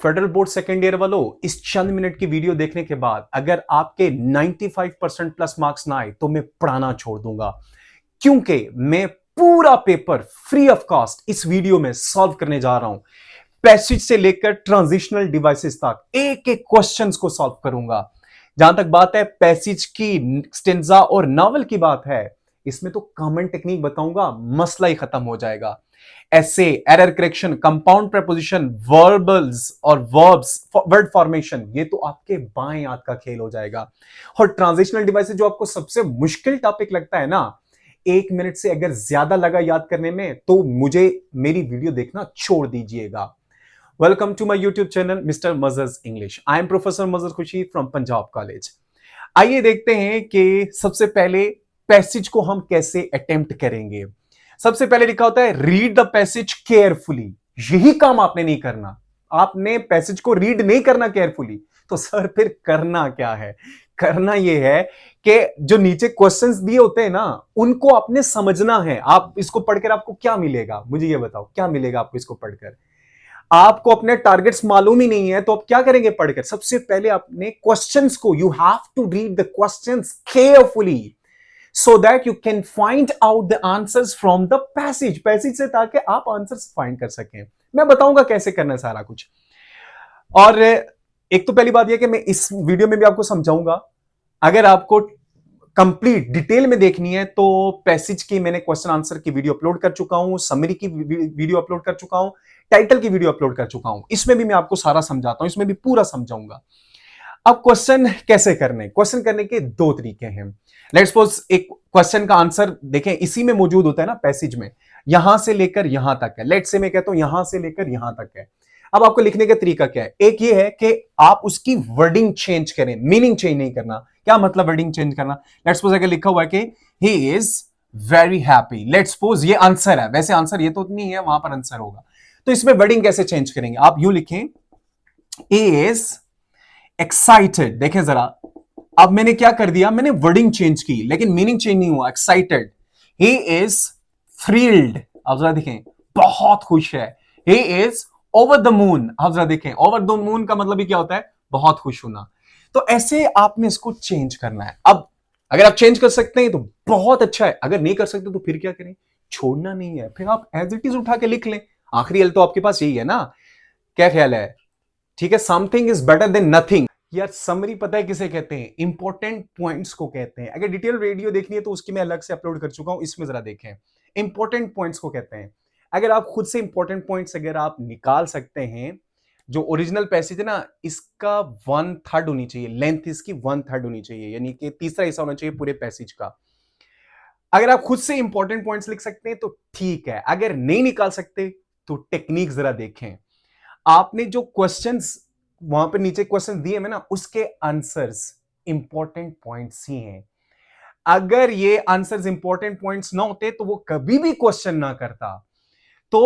Federal board second year वालों, इस चंद minute की वीडियो देखने के बाद अगर आपके 95% प्लस मार्क्स ना आए तो मैं पढ़ाना छोड़ दूंगा, क्योंकि मैं पूरा पेपर फ्री ऑफ कॉस्ट इस वीडियो में सॉल्व करने जा रहा हूं। पैसेज से लेकर ट्रांजिशनल डिवाइसेस तक एक एक क्वेश्चंस को सॉल्व करूंगा। जहां तक बात है पैसेज की, स्टेंजा और नॉवल की बात है, इसमें तो कॉमन टेक्निक बताऊंगा, मसला ही खत्म हो जाएगा। ऐसे error correction, compound preposition, verbals और वर्ब्स, वर्ड फॉर्मेशन, ये तो आपके बाएं हाथ का खेल हो जाएगा। और ट्रांजिशनल डिवाइसेस जो आपको सबसे मुश्किल टॉपिक लगता है ना, 1 मिनट से अगर ज्यादा लगा याद करने में तो मुझे मेरी वीडियो देखना छोड़ दीजिएगा। Welcome to my YouTube channel Mister Mazhar's English. I am Professor Mazhar Khushi from Punjab college. आइए देखते हैं कि सबसे पहले पैसेज को हम कैसे अटेम्प्ट करेंगे। सबसे पहले लिखा होता है रीड द पैसेज केयरफुली। यही काम आपने नहीं करना, आपने पैसेज को रीड नहीं करना केयरफुली। तो सर फिर करना क्या है? करना यह है कि जो नीचे क्वेश्चंस दिए होते हैं ना, उनको आपने समझना है। आप इसको पढ़कर आपको क्या मिलेगा, मुझे ये बताओ, क्या मिलेगा आपको इसको पढ़कर? आपको अपने टारगेट्स मालूम ही नहीं है तो आप क्या करेंगे पढ़कर? सबसे पहले आपने क्वेश्चंस को, you have to read the questions carefully so that you can find out the answers from the passage से, ताकि आप आंसर्स फाइंड कर सकें। मैं बताऊंगा कैसे करना है सारा कुछ। और एक तो पहली बात यह कि मैं इस वीडियो में भी आपको समझाऊंगा। अगर आपको कंप्लीट डिटेल में देखनी है तो पैसेज की मैंने क्वेश्चन आंसर की वीडियो अपलोड कर चुका हूं, समरी की वीडियो अपलोड कर चुका हूं, टाइटल की वीडियो अपलोड कर चुका हूं। इसमें भी मैं आपको सारा समझाता हूं, इसमें भी पूरा समझाऊंगा। अब क्वेश्चन कैसे करने? क्वेश्चन करने के दो तरीके हैं। लेट्स सपोज एक क्वेश्चन का आंसर देखें, इसी में मौजूद होता है ना पैसेज में, यहां से लेकर यहां तक है। लेट्स से मैं कहता हूं यहां से लेकर यहां तक है। अब आपको लिखने का तरीका क्या है? एक ये है कि आप उसकी वर्डिंग चेंज करें, मीनिंग चेंज नहीं करना। क्या मतलब वर्डिंग चेंज करना? लेट्स सपोज अगर लिखा हुआ है कि he is very happy, let's suppose ये आंसर है, वैसे आंसर ये तो नहीं है, वहां पर आंसर होगा। तो इसमें वर्डिंग कैसे चेंज करेंगे? आप यूं लिखें, ही इज एक्साइटेड। देखें जरा, अब मैंने क्या कर दिया, मैंने वर्डिंग चेंज की लेकिन मीनिंग चेंज नहीं हुआ। एक्साइटेड, ही इज थ्रिल्ड, आप जरा देखें, बहुत खुश है। He is over the moon, आप जरा देखें, ओवर द मून का मतलब ही क्या होता है? बहुत खुश होना। तो ऐसे आपने इसको चेंज करना है। अब अगर आप चेंज कर सकते हैं तो बहुत अच्छा है, अगर नहीं कर सकते तो फिर क्या करें? छोड़ना नहीं है, फिर आप एज इट इज उठा के लिख लें। आखिरी एल तो आपके पास यही है ना, क्या ख्याल है? ठीक है, something is better than nothing. यार समरी पता है किसे कहते हैं? इंपॉर्टेंट पॉइंट्स को कहते हैं। अगर डिटेल वीडियो देखनी है तो उसकी मैं अलग से अपलोड कर चुका हूं, इसमें जरा देखें। इंपॉर्टेंट पॉइंट्स को कहते हैं। अगर आप खुद से इंपॉर्टेंट पॉइंट्स अगर आप निकाल सकते हैं, जो ओरिजिनल पैसेज है ना, इसका 1/3 होनी चाहिए लेंथ, इसकी 1/3 होनी चाहिए, यानी कि तीसरा हिस्सा होना चाहिए पूरे पैसेज का। अगर आप खुद से इंपॉर्टेंट पॉइंट्स लिख सकते हैं तो ठीक है, अगर नहीं निकाल सकते तो टेक्निक जरा देखें। आपने जो क्वेश्चंस वहां पे नीचे क्वेश्चन दिए हैं ना, उसके आंसर्स इंपॉर्टेंट पॉइंट्स ही हैं। अगर ये आंसर्स इंपॉर्टेंट पॉइंट्स ना होते तो वो कभी भी क्वेश्चन ना करता। तो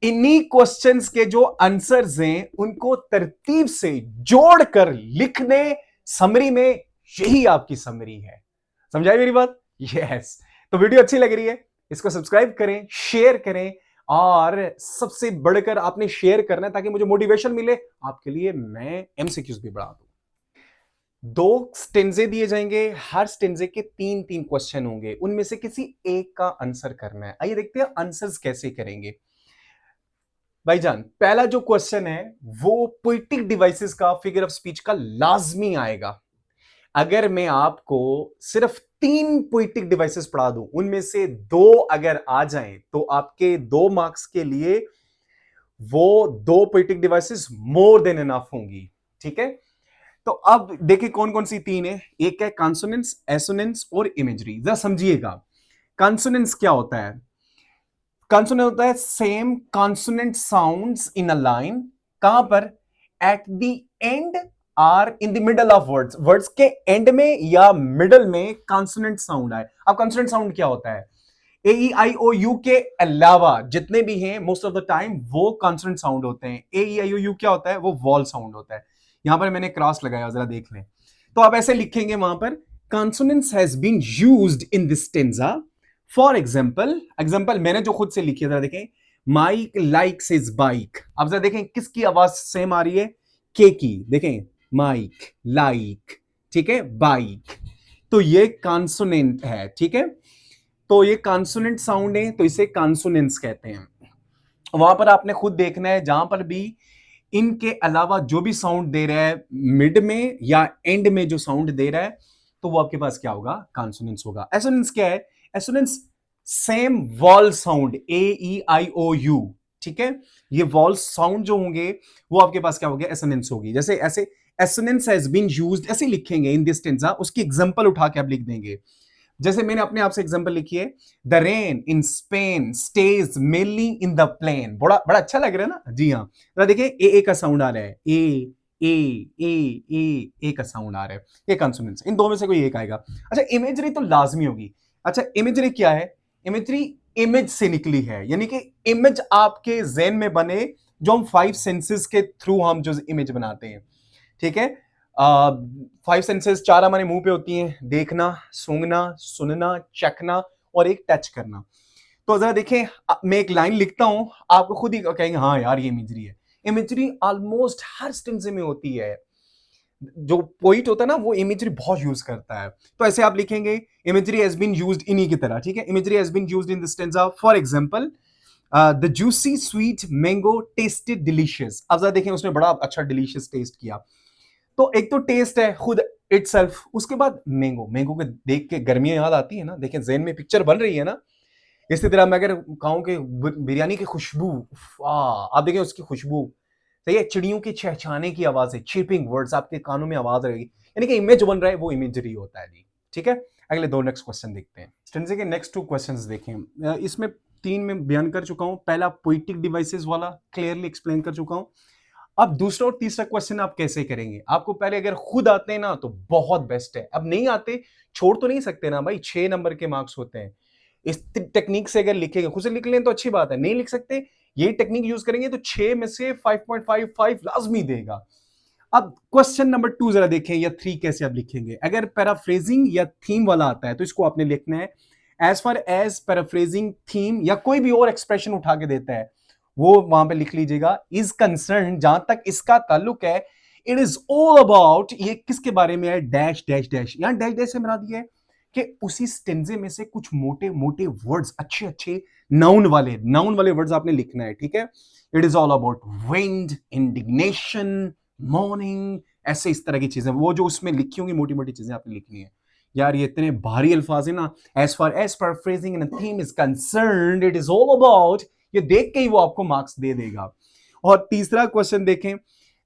इन्हीं क्वेश्चंस के जो आंसर्स हैं उनको तरतीब से जोड़कर लिखने समरी में, यही आपकी समरी है। समझाई मेरी बात? यस। तो वीडियो अच्छी लग रही है, इसको सब्सक्राइब करें, शेयर करें, और सबसे बढ़कर आपने शेयर करना है ताकि मुझे मोटिवेशन मिले आपके लिए, मैं एमसीक्यूज भी बढ़ा दूं। 2 स्टेंजे दिए जाएंगे, हर स्टेंजे के 3-3 क्वेश्चन होंगे, उनमें से किसी एक का आंसर करना है। आइए देखते हैं आंसर्स कैसे करेंगे। भाईजान, पहला जो क्वेश्चन है वो पोएटिक डिवाइसेस का, फिगर ऑफ स्पीच का लाजमी आएगा। अगर मैं आपको सिर्फ 3 पोएटिक डिवाइसेस पढ़ा दूं, उनमें से 2 अगर आ जाएं तो आपके 2 मार्क्स के लिए वो 2 poetic devices more than enough होंगी। ठीक है, तो अब देखिए कौन कौन सी 3 है। एक है कॉन्सोनेंट्स, एसोनेंट्स और इमेजरी। जरा समझिएगा, कॉन्सोनेंट्स क्या होता है? कॉन्सोनेंट होता है same consonant sounds in a line. कहां पर? At the end or in the middle of words. Words के एंड में या मिडल में कॉन्सोनेंट साउंड आए। अब कॉन्सोनेंट साउंड क्या होता है? ए ई आई ओ यू के अलावा जितने भी हैं मोस्ट ऑफ द टाइम वो कॉन्सोनेंट साउंड होते हैं। ए ई आई ओ यू क्या होता है? वो वॉल साउंड होता है। यहां पर मैंने क्रॉस लगाया, जरा देख लें। तो आप ऐसे लिखेंगे वहां पर, consonants has been used in this stanza. For example मैंने जो खुद से लिखी है, जरा देखें, माइक लाइक्स हिज बाइक। अब जरा देखें किसकी आवाज सेम आ रही है? के की, देखें माइक, लाइक, ठीक है, बाइक, तो ये कॉन्सोनेंट है, ठीक है, तो ये कॉन्सोनेंट साउंड है, तो इसे कॉन्सोनेंट्स कहते हैं। वहां पर आपने खुद देखना है, जहां पर भी इनके अलावा जो भी साउंड दे रहा है मिड में या एंड में जो साउंड दे रहा है, तो वो आपके पास क्या होगा, कॉन्सोनेंट्स होगा। एसोनेंस क्या है, assonance same vowel sound, A E I O U, ठीक है, ये वॉल साउंड जो होंगे वो आपके पास क्या होगा, एसोनेंस होगी। जैसे ऐसे एसोनेंस हैज बीन यूज्ड ऐसे लिखेंगे इन दिस टेंस, उसकी एग्जांपल उठा के आप लिख देंगे। जैसे मैंने अपने आप से एग्जांपल लिखी है, the rain in Spain stays mainly in the plain, बड़ा बड़ा अच्छा लग रहा है ना, जी हाँ। तो देखिए ए का साउंड आ रहा है, ए का साउंड आ रहा है, ये कॉन्सोनेंट्स, इन दो में से कोई एक आएगा। अच्छा इमेजरी तो लाजमी होगी। अच्छा इमेजरी क्या है, इमेजरी इमेज से निकली है, यानी कि इमेज आपके ज़हन में बने, जो हम 5 सेंसेस के थ्रू हम जो इमेज बनाते हैं, ठीक है। 5 सेंसेस 4 हमारे मुंह पे होती हैं, देखना, सूंघना, सुनना, चखना और एक टच करना। तो जरा देखें, मैं एक लाइन लिखता हूं, आपको खुद ही कहेंगे हाँ यार ये इमेजरी है। इमेजरी ऑलमोस्ट हर स्टेंजे में होती है, जो पोइट होता है ना वो इमेजरी बहुत यूज करता है। तो ऐसे आप लिखेंगे, इमेजरी हैज बीन यूज्ड इन्हीं की तरह, ठीक है, imagery has been used in the stanza. For example, the juicy sweet mango tasted delicious. अब जरा देखें, उसने बड़ा अच्छा डिलीशियस टेस्ट किया। तो एक तो टेस्ट है खुद इटसेल्फ, उसके बाद मैंगो, मैंगो के देख के गर्मियां याद आती है ना, देखें ज़हन में पिक्चर बन रही है ना। इसी तरह मैं अगर कहूं कि बिरयानी की खुशबू, आप देखें उसकी खुशबू, सही है, चिड़ियों की चहचहाने की आवाज है, चीपिंग वर्ड्स आपके कानों में आवाज रहेगी, यानी कि इमेज बन रहा है, वो इमेजरी होता है जी, ठीक है। अगले दो नेक्स्ट क्वेश्चन देखते हैं, स्टेंजा के नेक्स्ट 2 क्वेश्चंस देखें। इसमें 3 में बयान कर चुका हूं, पहला पोइटिक डिवाइसेस वाला क्लियरली एक्सप्लेन कर चुका हूं। अब दूसरा और तीसरा क्वेश्चन आप कैसे करेंगे, आपको पहले अगर खुद आते हैं ना तो बहुत बेस्ट है, अब नहीं आते छोड़ तो नहीं सकते ना भाई, 6 नंबर के मार्क्स होते हैं। इस टेक्निक से अगर लिखेंगे, खुद से लिख लें तो अच्छी बात है, नहीं लिख सकते ये टेक्निक यूज करेंगे तो 6 में से 5.55 लाजमी देगा। अब क्वेश्चन नंबर 2 जरा देखें, या 3 कैसे आप लिखेंगे। अगर पैराफ्रेजिंग या थीम वाला आता है तो इसको आपने लिखना है as far as paraphrasing, theme या कोई भी और एक्सप्रेशन उठा के देता है वो वहां पे लिख लीजिएगा। इज कंसर्न, जहां तक इसका ताल्लुक है, इट इज ऑल अबाउट, ये किसके बारे में है, डैश डैश डैश, यहां डैश डैश से बना दिया है कि उसी स्टेंजे में से कुछ मोटे मोटे वर्ड्स, अच्छे अच्छे नाउन वाले वर्ड्स आपने लिखना है, ठीक है। It is all about wind, indignation, morning, ऐसे इस तरह की चीजें, वो जो उसमें लिखी होंगी मोटी मोटी चीजें आपने लिखनी है। यार ये इतने भारी अल्फाज है ना, as far as paraphrasing and theme is concerned, it is all about, ये देख के ही वो आपको मार्क्स दे देगा। और तीसरा क्वेश्चन देखें,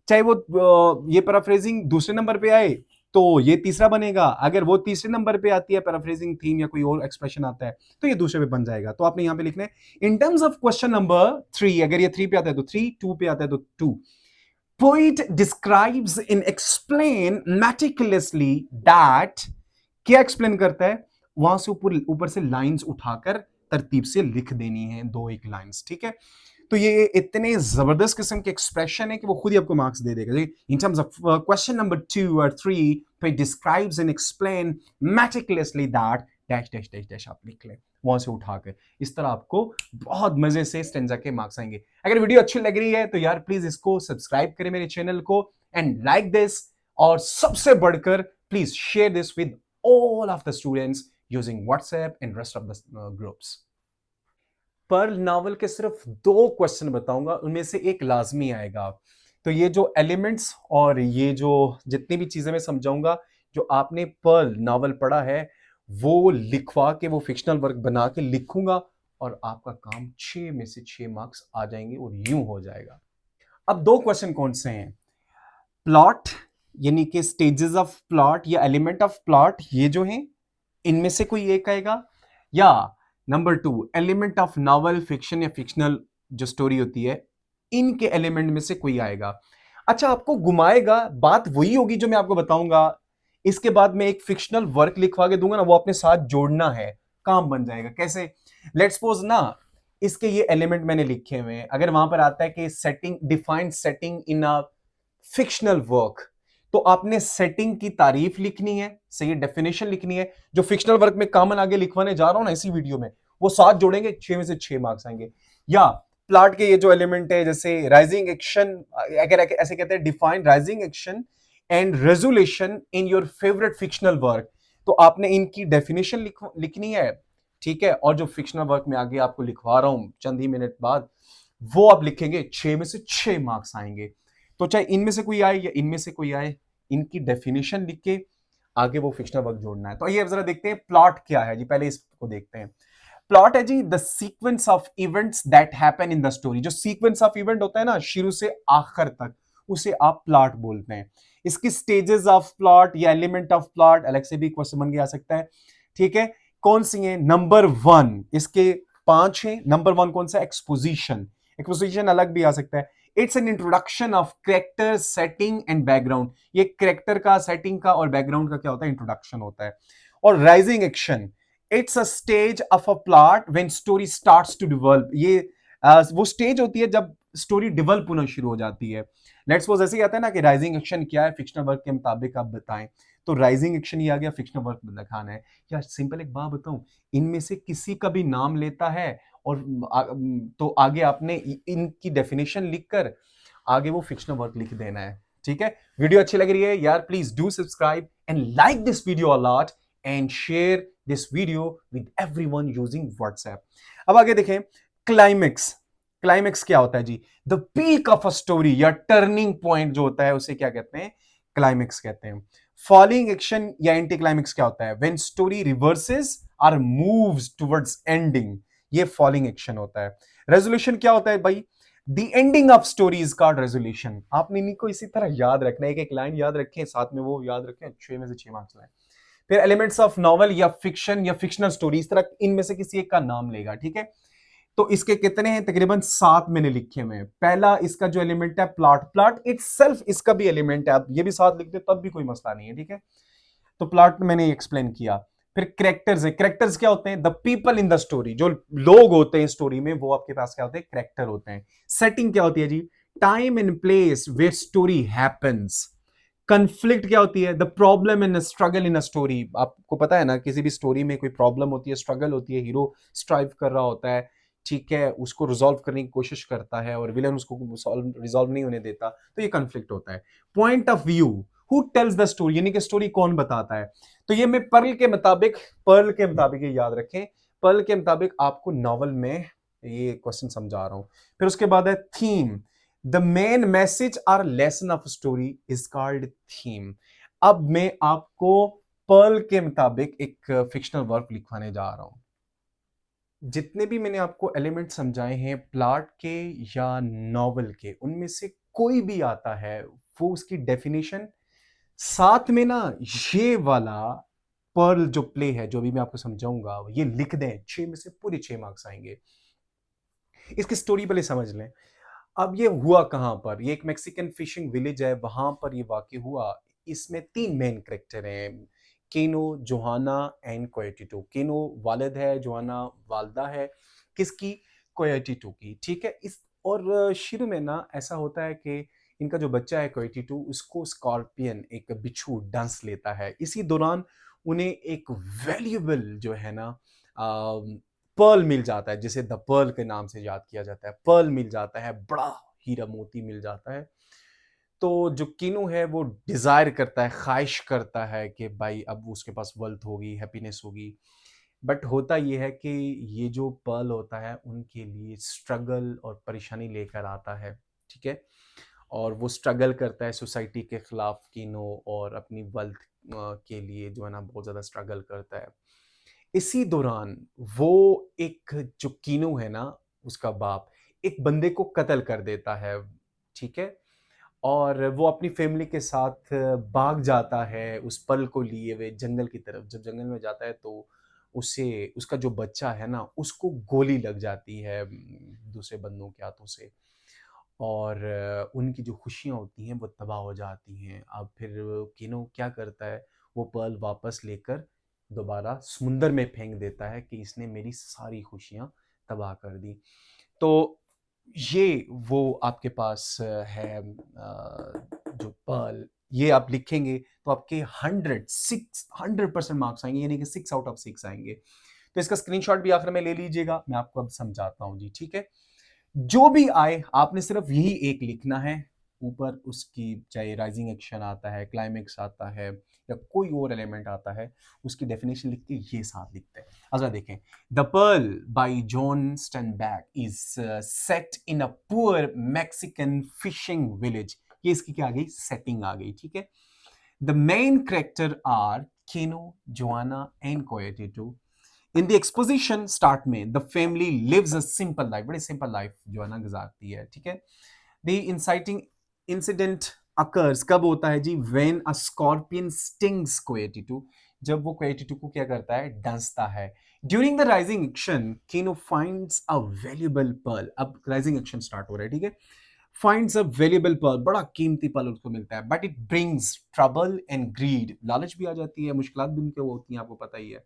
चाहे वो ये पैराफ्रेजिंग दूसरे नंबर पे आए तो ये तीसरा बनेगा, अगर वो तीसरे नंबर पे आती है पैराफ्रेजिंग थीम या कोई और एक्सप्रेशन आता है तो ये दूसरे पे बन जाएगा। तो आपने यहां पे लिखना है in terms of question number 3, अगर ये 3 पे आता है तो 3, 2 पे आता है तो 2, poet describes and explain meticulously that, क्या एक्सप्लेन करता है, वहां से ऊपर ऊपर से लाइंस उठाकर तरतीब से लिख देनी है, 2-1 लाइंस, ठीक है। तो ये इतने जबरदस्त किस्म के एक्सप्रेशन है कि वो खुद ही आपको मार्क्स दे देगा। In terms of question number 2 और 3 पे describes and explain meticulously that dash dash dash dash आप लिख लें वहां से उठाकर, इस तरह आपको बहुत मजे से स्टेंजा के मार्क्स आएंगे। अगर वीडियो अच्छी लग रही है तो यार प्लीज इसको सब्सक्राइब करें मेरे चैनल को एंड लाइक दिस, और सबसे बढ़कर please share this with all of the students using WhatsApp and rest of the groups. Pearl novel के सिर्फ 2 क्वेश्चन बताऊंगा, उनमें से एक लाजमी आएगा। तो ये जो एलिमेंट्स और ये जो जितनी भी चीजें मैं समझाऊंगा, जो आपने पर्ल नावल पढ़ा है वो लिखवा के, वो फिक्शनल वर्क बना के लिखूंगा और आपका काम 6 में से 6 मार्क्स आ जाएंगे और यूं हो जाएगा। अब 2 क्वेश्चन कौन से हैं, प्लॉट यानी कि स्टेजेस ऑफ प्लॉट या एलिमेंट ऑफ प्लॉट, ये जो हैं इनमें से कोई एक आएगा, या number 2 element of novel, fiction या फिक्शनल जो स्टोरी होती है इनके एलिमेंट में से कोई आएगा। अच्छा आपको घुमाएगा, बात वही होगी जो मैं आपको बताऊंगा, इसके बाद मैं एक फिक्शनल वर्क लिखवा के दूंगा ना, वो अपने साथ जोड़ना है, काम बन जाएगा। कैसे, लेट्स सपोज ना इसके ये एलिमेंट मैंने लिखे हुए हैं, अगर वहां पर आता है कि setting, defined setting in a fictional work, तो आपने सेटिंग की तारीफ लिखनी है, सही डेफिनेशन लिखनी है, जो फिक्शनल वर्क में कॉमन आगे लिखवाने जा रहा हूं ना इसी वीडियो में, वो साथ जोड़ेंगे, 6 में से 6 मार्क्स आएंगे। या प्लॉट के ये जो एलिमेंट है, जैसे राइजिंग एक्शन, अगर ऐसे कहते हैं define rising action and resolution in your favourite fictional work, तो आपने इनकी डेफिनेशन लिखनी है, ठीक है। और जो फिक्शनल वर्क में आगे आपको लिखवा रहा हूं चंद ही मिनट बाद, वो आप लिखेंगे, 6 में से 6 मार्क्स आएंगे। तो चाहे इनमें से कोई आए या इनमें से कोई आए, इनकी डेफिनेशन लिख के आगे वो फिक्शनल वर्क जोड़ना है। तो ये जरा देखते हैं प्लॉट क्या है जी, पहले इसको देखते हैं। प्लॉट है जी the sequence of events that happen in the story. जो सीक्वेंस ऑफ इवेंट होता है ना शुरू से आखिर तक, उसे आप प्लॉट बोलते हैं। इसकी स्टेजेस ऑफ प्लॉट या एलिमेंट ऑफ प्लॉट अलग से भी क्वेश्चन बन के आ सकता है, ठीक है। कौन सी है? नंबर 1, इसके 5 है। नंबर 1 कौन सा? एक्सपोजिशन। एक्सपोजिशन अलग भी आ सकता है। It's an introduction of character, setting and background. ये कैरेक्टर का, सेटिंग का और बैकग्राउंड का क्या होता है? इंट्रोडक्शन होता है। और rising action, it's a stage of a plot when story starts to develop. ये वो स्टेज होती है जब स्टोरी डिवेलप होना शुरू हो जाती है। लेट्स सपोज ऐसे ही आता है ना कि राइजिंग एक्शन क्या है, फिक्शनल वर्क के मुताबिक आप बताएं। तो राइजिंग एक्शन ये आ गया, फिक्शनल वर्क में दिखाना है। यार सिंपल एक बात बताऊं, इनमें से किसी का भी नाम लेता है और तो आगे आपने इनकी डेफिनेशन लिखकर आगे वो फिक्शनल वर्क लिख देना है, ठीक है। वीडियो अच्छी लग रही है यार, please do subscribe and like this video a lot and share this video with everyone using WhatsApp. अब आगे देखें, क्लाइमेक्स। क्लाइमेक्स क्या होता है जी? The peak of a story या टर्निंग पॉइंट जो होता है उसे क्या कहते हैं? क्लाइमेक्स कहते हैं। फॉलिंग एक्शन या एंटी क्लाइमेक्स क्या होता है? व्हेन स्टोरी रिवर्सेस और मूव्स टुवर्ड्स एंडिंग, ये फॉलिंग एक्शन होता है। रेजोल्यूशन क्या होता है भाई? The ending of story is called resolution. आपने इनको इसी तरह याद रखना है, एक एक लाइन याद रखें, साथ में वो याद रखें, 6 में से 6 मार्क्स लाए। फिर एलिमेंट्स ऑफ नॉवल या फिक्शन या फिक्शनल स्टोरी, इस तरह इनमें से किसी एक का नाम लेगा, ठीक है। तो इसके कितने हैं? तकरीबन 7 मैंने लिखे हुए हैं। पहला इसका जो एलिमेंट है प्लॉट, प्लॉट इटसेल्फ इसका भी एलिमेंट है, आप ये भी साथ लिख दे तब भी कोई मसला नहीं है, ठीक है। तो प्लॉट मैंने एक्सप्लेन किया। फिर कैरेक्टर्स है। कैरेक्टर्स क्या होते हैं? The people in the story, जो लोग होते हैं स्टोरी में वो आपके पास क्या होते हैं? कैरेक्टर होते हैं। सेटिंग क्या होती है जी? Time and place where story happens. Conflict क्या होती है? The problem in struggle in a story. आपको पता है ना, किसी भी स्टोरी में कोई प्रॉब्लम होती है, स्ट्रगल होती है, हीरो स्ट्राइव कर रहा होता है, ठीक है, उसको रिजॉल्व करने की कोशिश करता है और विलन उसको रिजॉल्व नहीं होने देता, तो ये कंफ्लिक्ट होता है। Point of view, who tells the story, यानी कि स्टोरी कौन बताता है। तो ये मैं पर्ल के मुताबिक ये याद रखें, पर्ल के मुताबिक आपको नॉवल में ये क्वेश्चन समझा रहा हूं। फिर उसके बाद है थीम। द मेन मैसेज और lesson of story is called theme. अब मैं आपको पर्ल के मुताबिक एक फिक्शनल वर्क लिखवाने जा रहा हूं। जितने भी मैंने आपको एलिमेंट समझाए हैं प्लॉट के या नॉवल के, उनमें से कोई भी आता है वो उसकी डेफिनेशन साथ में ना ये वाला पर्ल जो प्ले है, जो भी मैं आपको समझाऊंगा, ये लिख दें, 6 में से पूरे 6 मार्क्स आएंगे। इसकी स्टोरी पहले समझ लें। अब ये हुआ कहां पर? ये एक मैक्सिकन फिशिंग विलेज है, वहां पर ये वाकई हुआ। इसमें 3 मेन कैरेक्टर हैं, केनो, जोहाना एंड कोएटिटो। केनो वालिद है, जोहाना वालदा है, किसकी? कोएटिटो की, ठीक है। इस और शुरू में ना ऐसा होता है कि इनका जो बच्चा है कोएटिटो, उसको स्कॉर्पियन, एक बिच्छू, डांस लेता है। इसी दौरान उन्हें एक वैल्यूएबल जो है ना पर्ल मिल जाता है, जिसे द पर्ल के नाम से याद किया जाता है। पर्ल मिल जाता है, बड़ा हीरा मोती मिल जाता है। तो जो किनू है वो डिजायर करता है, ख्वाहिश करता है कि भाई अब उसके पास वेल्थ होगी, हैप्पीनेस होगी। बट होता ये है कि ये जो पर्ल होता है उनके लिए स्ट्रगल और परेशानी लेकर आता है, ठीक है। और वो स्ट्रगल करता है सोसाइटी के खिलाफ, किनो, और अपनी वेल्थ के लिए जो है ना बहुत ज़्यादा स्ट्रगल करता है। इसी दौरान वो एक जो कीनू है ना, उसका बाप एक बंदे को कत्ल कर देता है, ठीक है। और वो अपनी फैमिली के साथ भाग जाता है उस पल को लिए हुए जंगल की तरफ। जब जंगल में जाता है तो उसे, उसका जो बच्चा है ना, उसको गोली लग जाती है दूसरे बंदों के हाथों से। और उनकी जो खुशियाँ होती हैं वो तबाह हो जाती हैं। अब फिर किनो क्या करता है, वो पर्ल वापस लेकर दोबारा समुंदर में फेंक देता है कि इसने मेरी सारी खुशियाँ तबाह कर दी। तो ये वो आपके पास है जो पर्ल, ये आप लिखेंगे तो आपके 100% मार्क्स आएंगे, यानी कि 6 आउट ऑफ 6 आएंगे। तो इसका स्क्रीनशॉट भी आखिर में ले लीजिएगा, मैं आपको अब समझाता हूँ जी, ठीक है। जो भी आए आपने सिर्फ यही एक लिखना है, ऊपर उसकी चाहे राइजिंग एक्शन आता है, क्लाइमेक्स आता है या कोई और एलिमेंट आता है, उसकी डेफिनेशन लिख के ये साथ लिखते हैं। अच्छा देखें, the Pearl by John Steinbeck is set in a poor Mexican fishing village. ये इसकी क्या आ गई, सेटिंग आ गई, ठीक है। The main character are Kino, Juana and Coyotito. In the exposition start में the family lives a simple life, बड़ी simple life जो है ना गुजारती है, ठीक है। द इंसाइटिंग इंसिडेंट अकर्स कब होता है जी, when a scorpion stings Coyotito, जब वो कोएटिटू को क्या करता है, डसता है। During the rising action Kino finds a valuable pearl, अब राइजिंग एक्शन स्टार्ट हो रहा है, ठीक है। फाइंड्स अ वैल्यूएबल पर्ल, बड़ा कीमती पर्ल उसको मिलता है, but it brings trouble and greed, लालच भी आ जाती है, मुश्किलात भी उनके होती हैं, आपको पता ही है।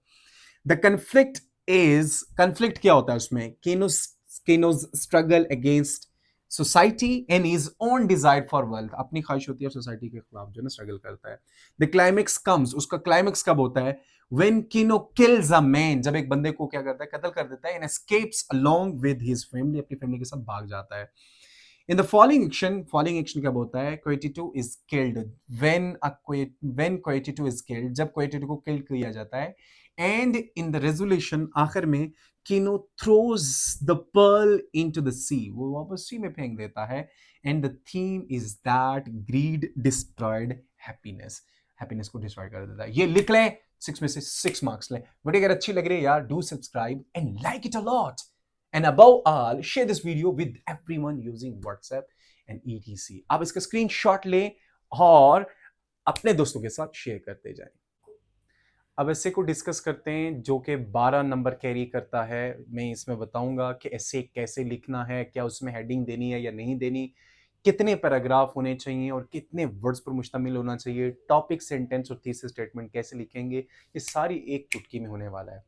द कन्फ्लिक्ट इज, कन्फ्लिक्ट क्या होता है उसमें, Kino's struggle against society and his own desire for wealth, अपनी ख्वाहिश होती है सोसाइटी के खिलाफ जो ना स्ट्रगल करता है। द क्लाइमेक्स कम्स, उसका क्लाइमेक्स कब होता है, व्हेन किनो किल्स अ मैन, जब एक बंदे को क्या करता है, कत्ल कर देता है, and escapes along with his family, अपनी फैमिली के साथ भाग जाता है। In the falling action कब होता है, Koetito is killed when Koetito is killed, जब Koetito को kill किया जाता है, and in the resolution आखिर में Kino throws the pearl into the sea, वो वापस sea में फेंक देता है, and the theme is that greed destroyed happiness, happiness को destroy कर देता है। ये लिख लें, 6 में से 6 मार्क्स लें। वीडियो अगर अच्छी लग रही है यार, do subscribe and like it a lot. And above all, share this video with everyone using WhatsApp and etc. आप इसका स्क्रीनशॉट लें और अपने दोस्तों के साथ शेयर करते जाएं। अब ऐसे को डिस्कस करते हैं जो कि 12 नंबर कैरी करता है। मैं इसमें बताऊंगा कि ऐसे कैसे लिखना है, क्या उसमें हेडिंग देनी है या नहीं देनी, कितने पैराग्राफ होने चाहिए और कितने वर्ड्स पर मुश्तमिल होना चाहिए, टॉपिक, सेंटेंस और थीसिस स्टेटमेंट कैसे लिखेंगे, ये सारी एक चुटकी में होने वाला है।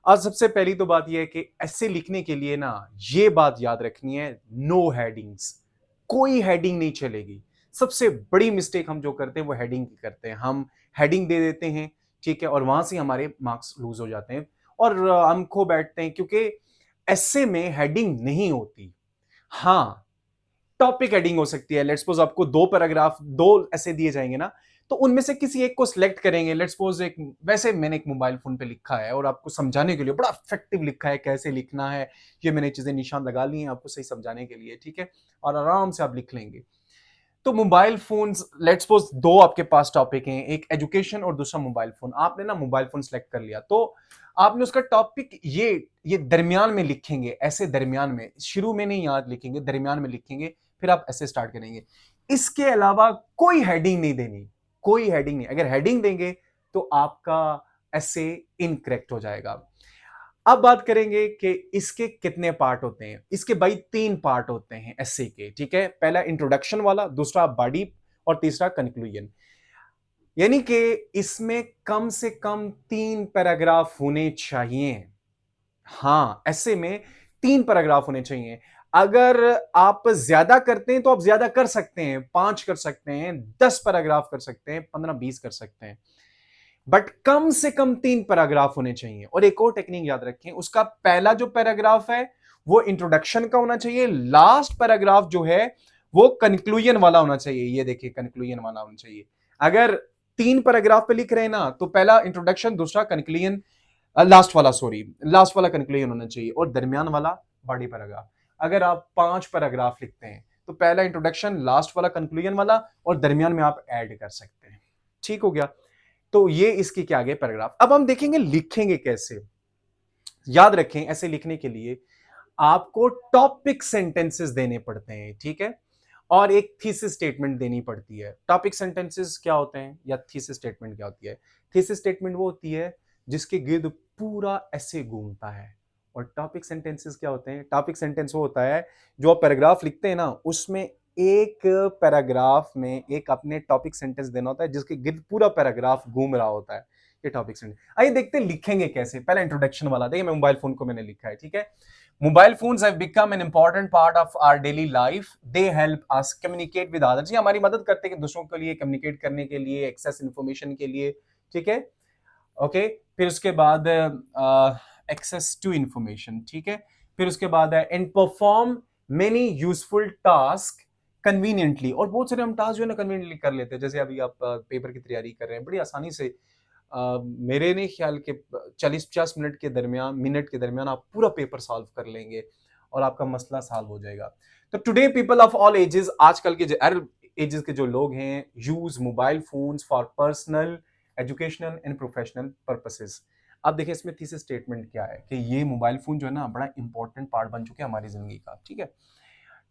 आज सबसे पहली तो बात यह है कि ऐसे लिखने के लिए ना ये बात याद रखनी है, नो हेडिंग्स, कोई हेडिंग नहीं चलेगी। सबसे बड़ी मिस्टेक हम जो करते हैं वो हेडिंग की करते हैं, हम हेडिंग दे देते हैं, ठीक है, और वहां से हमारे मार्क्स लूज हो जाते हैं और हम खो बैठते हैं, क्योंकि ऐसे में हेडिंग नहीं होती। हाँ, टॉपिक हेडिंग हो सकती है। लेट्स सपोज आपको 2 पैराग्राफ, 2 ऐसे दिए जाएंगे ना, तो उनमें से किसी एक को सिलेक्ट करेंगे। लेट्स सपोज एक, वैसे मैंने एक मोबाइल फोन पे लिखा है और आपको समझाने के लिए बड़ा इफेक्टिव लिखा है कैसे लिखना है, ये मैंने चीजें निशान लगा ली हैं आपको सही समझाने के लिए, ठीक है, और आराम से आप लिख लेंगे। तो मोबाइल फोन्स, लेट्स सपोज 2 आपके पास टॉपिक हैं, एक एजुकेशन और दूसरा मोबाइल फोन। आपने ना मोबाइल फोन सेलेक्ट कर लिया, तो आपने उसका टॉपिक ये दरमियान में लिखेंगे, ऐसे दरमियान में, शुरू में नहीं याद लिखेंगे, दरमियान में लिखेंगे, फिर आप ऐसे स्टार्ट करेंगे। इसके अलावा कोई हेडिंग नहीं देनी, कोई हेडिंग नहीं। अगर हेडिंग देंगे तो आपका ऐसे इनकरेक्ट हो जाएगा। अब बात करेंगे कि इसके कितने पार्ट होते हैं। इसके भाई 3 पार्ट होते हैं एसे के, ठीक है। पहला इंट्रोडक्शन वाला, दूसरा बॉडी और तीसरा कंक्लूजन। यानी कि इसमें कम से कम 3 पैराग्राफ होने चाहिए। हाँ, ऐसे में 3 पैराग्राफ होने चाहिए। अगर आप ज्यादा करते हैं तो आप ज्यादा कर सकते हैं, 5 कर सकते हैं, 10 पैराग्राफ कर सकते हैं, 15-20 कर सकते हैं, बट कम से कम 3 पैराग्राफ होने चाहिए। और एक और टेक्निक याद रखें, उसका पहला जो पैराग्राफ है वो इंट्रोडक्शन का होना चाहिए, लास्ट पैराग्राफ जो है वो कंक्लूजन वाला होना चाहिए। ये देखिए, कंक्लूजन वाला होना चाहिए। अगर 3 पैराग्राफ पे लिख रहे हैं ना, तो पहला इंट्रोडक्शन, दूसरा कंक्लूजन, लास्ट वाला, सॉरी, लास्ट वाला कंक्लूजन होना चाहिए और दरमियान वाला बॉडी पैराग्राफ। अगर आप 5 पैराग्राफ लिखते हैं तो पहला इंट्रोडक्शन, लास्ट वाला कंक्लूजन वाला और दरमियान में आप ऐड कर सकते हैं। ठीक हो गया। तो ये इसकी क्या आगे पैराग्राफ। अब हम देखेंगे लिखेंगे कैसे। याद रखें, ऐसे लिखने के लिए आपको टॉपिक सेंटेंसेस देने पड़ते हैं, ठीक है, और एक थीसिस स्टेटमेंट देनी पड़ती है। टॉपिक सेंटेंसेस क्या होते हैं या थीसिस स्टेटमेंट क्या होती है? थीसिस स्टेटमेंट वो होती है जिसके गिर्द पूरा ऐसे घूमता है। और टॉपिक सेंटेंसेस क्या होते हैं? टॉपिक सेंटेंस वो होता है जो आप पैराग्राफ लिखते हैं ना, उसमें एक पैराग्राफ में एक अपने टॉपिक सेंटेंस देना होता है जिसके गिर्द पूरा पैराग्राफ घूम रहा होता है। ये टॉपिक सेंटेंस। आइए देखते हैं लिखेंगे कैसे। पहला इंट्रोडक्शन वाला देखिए, मैं मोबाइल फोन को मैंने लिखा है, ठीक है। Mobile phones have become an important part of our daily life. They help us communicate with others. ये हमारी मदद करते हैं कि दूसरों के लिए कम्युनिकेट करने के लिए, एक्सेस इन्फॉर्मेशन के लिए, ठीक है, ओके। फिर उसके बाद एक्सेस टू इंफॉर्मेशन, ठीक है। फिर उसके बाद है and perform many useful task conveniently, और बहुत सारे हम टास्क जो है ना कन्वीनियंटली कर लेते हैं। जैसे अभी आप पेपर की तैयारी कर रहे हैं बड़ी आसानी से, मेरे नहीं ख्याल के 40-50 मिनट के दरमियान आप पूरा पेपर सॉल्व कर लेंगे और आपका मसला सॉल्व हो जाएगा। तो today people of all ages, आजकल के जो एजेस के जो लोग हैं, use mobile phones for personal, educational and professional purposes. अब देखिए इसमें थीसिस स्टेटमेंट क्या है कि ये मोबाइल फोन जो है ना बड़ा इंपॉर्टेंट पार्ट बन चुके हैं हमारी जिंदगी का, ठीक है।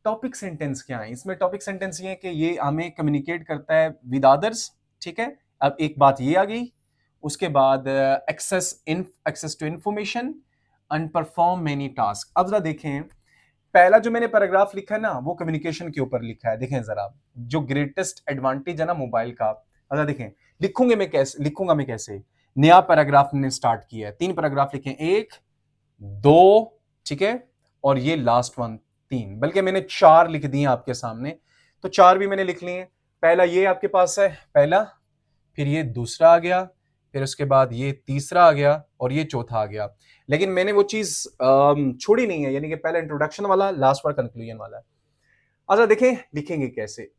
टॉपिक सेंटेंस क्या है इसमें? टॉपिक सेंटेंस ये है कि ये हमें कम्युनिकेट करता है विद अदर्स, ठीक है। अब एक बात ये आ गई, उसके बाद access to information and perform many task. अब जरा देखें, पहला जो मैंने पैराग्राफ लिखा है ना वो कम्युनिकेशन के ऊपर लिखा है। देखें जरा, जो ग्रेटेस्ट एडवांटेज है ना मोबाइल का, अगर देखें लिखूंगा मैं कैसे। नया पैराग्राफ ने स्टार्ट किया है, 3 पैराग्राफ लिखे, 1 2, ठीक है, और ये लास्ट वन 3, बल्कि मैंने 4 लिख दिए आपके सामने, तो 4 भी मैंने लिख लिए। पहला ये आपके पास है, पहला, फिर ये दूसरा आ गया, फिर उसके बाद ये तीसरा आ गया और ये चौथा आ गया। लेकिन मैंने वो चीज छोड़ी नहीं है, यानी कि पहला इंट्रोडक्शन वाला, लास्ट पर कंक्लूजन वाला है। अच्छा देखें लिखेंगे कैसे।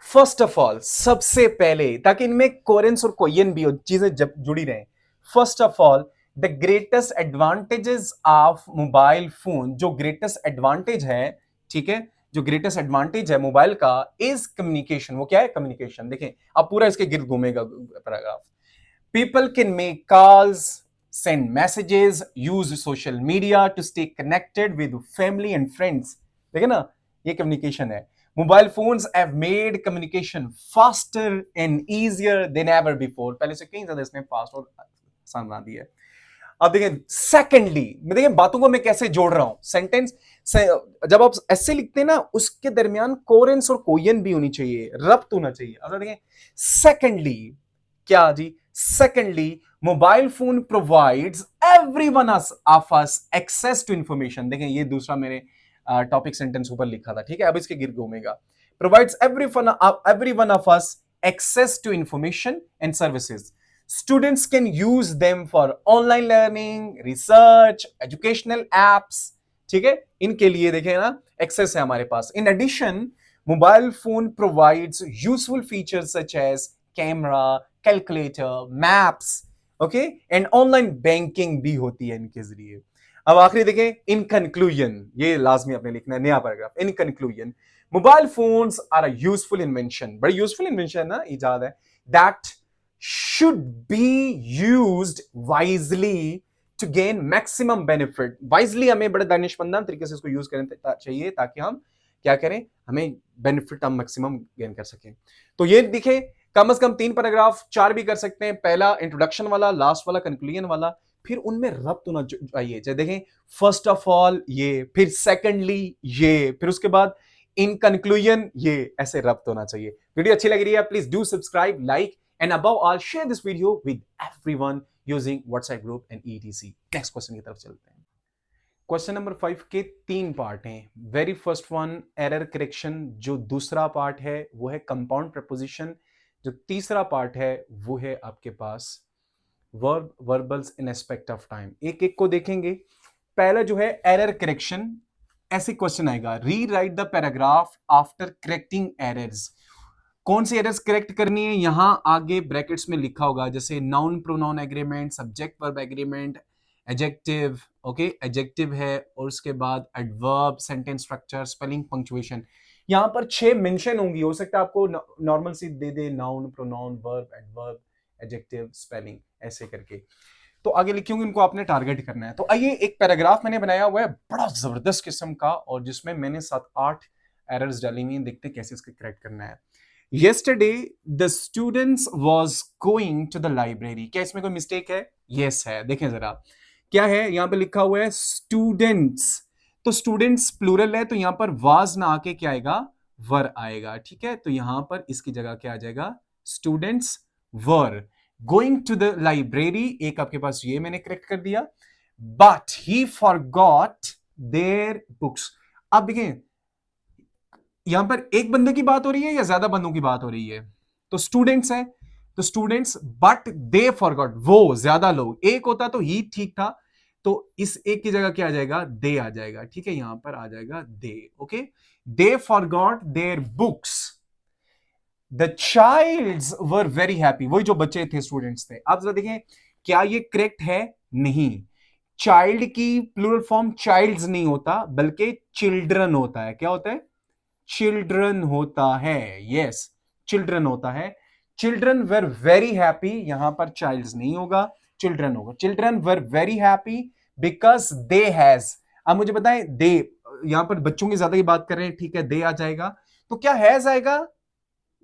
फर्स्ट ऑफ ऑल, सबसे पहले, ताकि इनमें कोरेंस और कोयन भी हो, चीजें जब जुड़ी रहें। First of all, the greatest advantages of mobile phone, जो ग्रेटेस्ट एडवांटेज है, ठीक है, जो ग्रेटेस्ट एडवांटेज है मोबाइल का, इज कम्युनिकेशन। वो क्या है? कम्युनिकेशन। देखें अब पूरा इसके गिर्द घूमेगा paragraph. People can make calls, send messages, use social media to stay connected with family and friends। देखे ना, ये कम्युनिकेशन है। Mobile phones have made communication faster and easier than ever before. पहले से कहीं ज्यादा इसने फास्ट और आसान बना दिया है। अब देखें सेकेंडली, देखें बातों को मैं कैसे जोड़ रहा हूं। सेंटेंस जब आप ऐसे लिखते हैं ना, उसके दरमियान कोरेंस और कोयन भी होनी चाहिए, रब्त होना चाहिए। अब देखें सेकेंडली, क्या जी? Secondly, mobile phone provides everyone of us access to information. देखें ये दूसरा मेरे टॉपिक सेंटेंस ऊपर लिखा था, ठीक है, अब इसके गिर घूमेगा। Provides everyone of us access to information and services. Students can use them for online learning, research, educational apps, ठीक है, इनके लिए देखें ना एक्सेस है हमारे पास। In addition, mobile phone provides useful features such as camera, calculator, maps, okay, and online banking भी होती है इनके जरिए। अब आखिरी देखें, इन कंक्लूजन, ये लाजमी आपने लिखना है, नया paragraph. In conclusion, mobile phones are a useful invention, बड़ी यूजफुल इन्वेंशन है ना, इजाद है, that should be used wisely to gain maximum benefit। wisely हमें बड़े दानिशमंदाना तरीके से इसको यूज करना चाहिए ताकि हम क्या करें, हमें बेनिफिट हम मैक्सिमम गेन कर सकें। तो ये दिखे कम से कम 3 पैराग्राफ, 4 भी कर सकते हैं। पहला इंट्रोडक्शन वाला, लास्ट वाला कंक्लूजन वाला, फिर उनमें रब्त होना चाहिए। चाहे देखें फर्स्ट ऑफ ऑल ये, फिर सेकेंडली ये, फिर उसके बाद इन कंक्लूजन ये, ऐसे रब्त होना चाहिए। वीडियो अच्छी लग रही है, please do subscribe, like, and above all share this video with everyone using WhatsApp group and etc। next question की तरफ चलते हैं। क्वेश्चन नंबर 5 के 3 पार्ट हैं। Very first one error correction, जो दूसरा पार्ट है वो है कंपाउंड प्रपोजिशन, जो तीसरा पार्ट है वो है आपके पास verb, verbals in aspect of time. एक एक को देखेंगे। पहला जो है एरर करेक्शन, ऐसे क्वेश्चन आएगा, री right the paragraph after correcting errors. कौन सी एरर्स करेक्ट करनी है? यहां आगे ब्रैकेट्स में लिखा होगा, जैसे noun pronoun agreement, subject verb agreement, adjective, okay, adjective है, और उसके बाद adverb, sentence structure, spelling, punctuation. यहां पर 6 मेंशन होंगी, हो सकता है आपको नॉर्मल सी दे दे, noun, pronoun, verb, adverb, adjective, spelling, ऐसे करके। तो आगे लिखियोगे, इनको आपने टारगेट करना है। तो आइए, एक पैराग्राफ मैंने बनाया हुआ है बड़ा जबरदस्त किस्म का, और जिसमें मैंने 7-8 एरर्स डाली हुई हैं, देखते कैसे इसको करेक्ट करना है। Yesterday the students was going to the library। क्या इसमें कोई मिस्टेक है? यस है। देखें जरा क्या है, यहां पे लिखा हुआ है स्टूडेंट्स, तो स्टूडेंट्स प्लूरल है, तो यहां पर वाज ना आके क्या आएगा? वर आएगा, ठीक है। तो यहां पर इसकी जगह क्या आ जाएगा? Students were going to the library. एक आपके पास ये मैंने करेक्ट कर दिया, but he forgot their books. अब देखें यहां पर एक बंदे की बात हो रही है या ज्यादा बंदों की बात हो रही है? तो स्टूडेंट्स है, तो स्टूडेंट्स, बट दे फॉरगॉट, वो ज्यादा लोग। एक होता तो ही ठीक था, तो इस एक की जगह क्या आ जाएगा, दे आ जाएगा, ठीक है, यहां पर आ जाएगा they, okay. They forgot their books, the childs were very happy, वही जो बच्चे थे, स्टूडेंट्स थे। आप जरा देखें क्या ये करेक्ट है, नहीं। चाइल्ड की प्लूरल फॉर्म चाइल्ड्स नहीं होता बल्कि चिल्ड्रन होता है। क्या होता है, चिल्ड्रन होता है, यस, चिल्ड्रन होता है। चिल्ड्रन वर वेरी हैप्पी, यहां पर चाइल्ड्स नहीं होगा, चिल्ड्रन होगा। Children were very happy because they has. अब मुझे बताएं, दे, यहां पर बच्चों की ज्यादा की बात कर रहे हैं, ठीक है, दे आ जाएगा। तो क्या हैज आएगा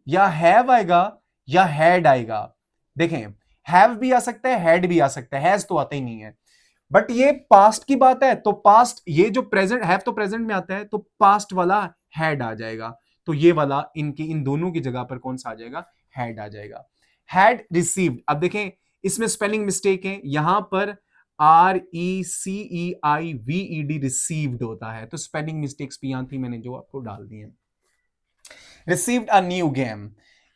या हैव आएगा या हैड आएगा? देखें, हैव भी आ सकता है, हैड भी आ सकता है, हैज तो आता ही नहीं है। बट ये पास्ट की बात है, तो पास्ट, ये जो प्रेजेंट, हैव तो प्रेजेंट में आता है, तो पास्ट वाला हैड आ जाएगा। तो ये वाला इनकी, इन दोनों की जगह पर कौन सा आ जाएगा, हैड आ जाएगा। हैड रिसीव्ड, अब देखें इसमें स्पेलिंग मिस्टेक है, यहां पर RECEIVED रिसीव्ड होता है, तो स्पेलिंग मिस्टेक्स भी यहां थी, मैंने जो आपको डाल दी है। received a new game.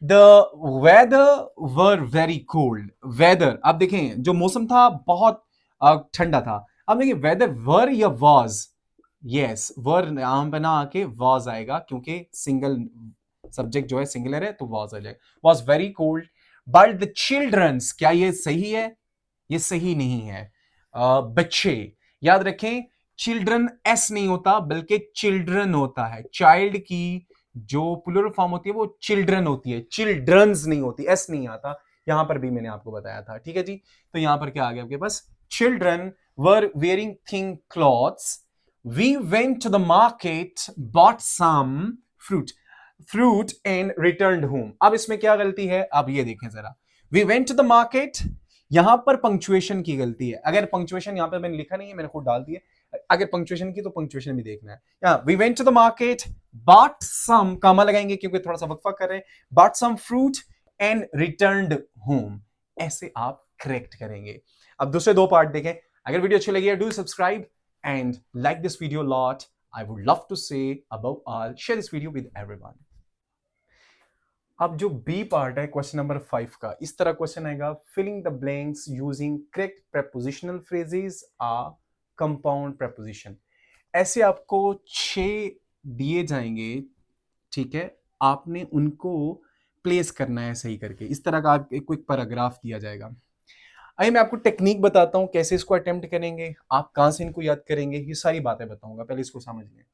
The weather were very cold. Weather, अब देखें जो मौसम था बहुत ठंडा था। अब देखिए वेदर वर या वॉज, यस, वर आम पे ना आके वॉज आएगा, क्योंकि सिंगल सब्जेक्ट जो है सिंगुलर है, तो वॉज आ जाएगा। Was very cold but the childrens, क्या ये सही है? ये सही नहीं है। बच्चे, याद रखें चिल्ड्रन एस नहीं होता बल्कि चिल्ड्रन होता है। चाइल्ड की जो प्लूरल फॉर्म होती है वो चिल्ड्रन होती है, चिल्ड्रंस नहीं होती, एस नहीं आता। यहां पर भी मैंने आपको बताया था, ठीक है जी। तो यहां पर क्या आ गया आपके पास, children were wearing think clothes, we went to the market, bought some fruit and returned home. अब इसमें क्या गलती है, अब ये देखें जरा, we went to the market, यहां पर पंक्चुएशन की गलती है। अगर पंक्चुएशन यहां पर मैंने लिखा नहीं है, मैंने खुद डाल दिया, अगर पंक्चुएशन की तो पंक्चुएशन भी देखना है। यहाँ we went to the market, bought some, comma लगाएंगे क्योंकि थोड़ा सा वक्फा कर रहे हैं, bought some fruit and returned home, ऐसे आप करेक्ट करेंगे। अब दूसरे दो पार्ट देखें। अगर वीडियो अच्छी लगी है, do subscribe and like this video lot. I would love to say above all, share this video with everyone. अब जो बी पार्ट है क्वेश्चन नंबर 5 का, इस तरह क्वेश्चन आएगा, filling the blanks using correct prepositional phrases are compound preposition। ऐसे आपको 6 दिए जाएंगे, ठीक है, आपने उनको प्लेस करना है सही करके। इस तरह का एक क्विक पैराग्राफ दिया जाएगा। आइए मैं आपको टेक्निक बताता हूं कैसे इसको अटेम्प्ट करेंगे, आप कहां से इनको याद करेंगे, ये सारी बातें बताऊंगा, पहले इसको समझ लें।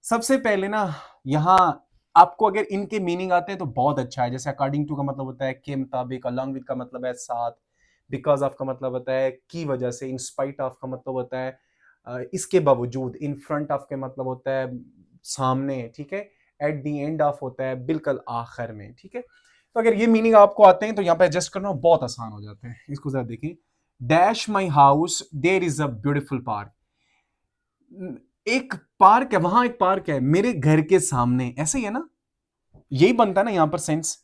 सबसे पहले ना, यहां आपको अगर इनके मीनिंग आते हैं तो बहुत अच्छा है। जैसे अकॉर्डिंग टू का मतलब होता है के मुताबिक, अलॉन्ग विद का मतलब है साथ, बिकॉज ऑफ का मतलब होता है की वजह से, इन स्पाइट ऑफ का मतलब होता है इसके बावजूद, इन फ्रंट ऑफ का मतलब होता है सामने, ठीक है, एट द एंड ऑफ होता है बिल्कुल आखिर में, ठीक है। तो अगर ये मीनिंग आपको आते हैं तो यहाँ पे एडजस्ट करना बहुत आसान हो जाता है। इसको जरा देखें, dash my house there is a beautiful park, एक पार्क है, वहां एक पार्क है मेरे घर के सामने, ऐसे ही है ना, यही बनता है ना यहां पर सेंस।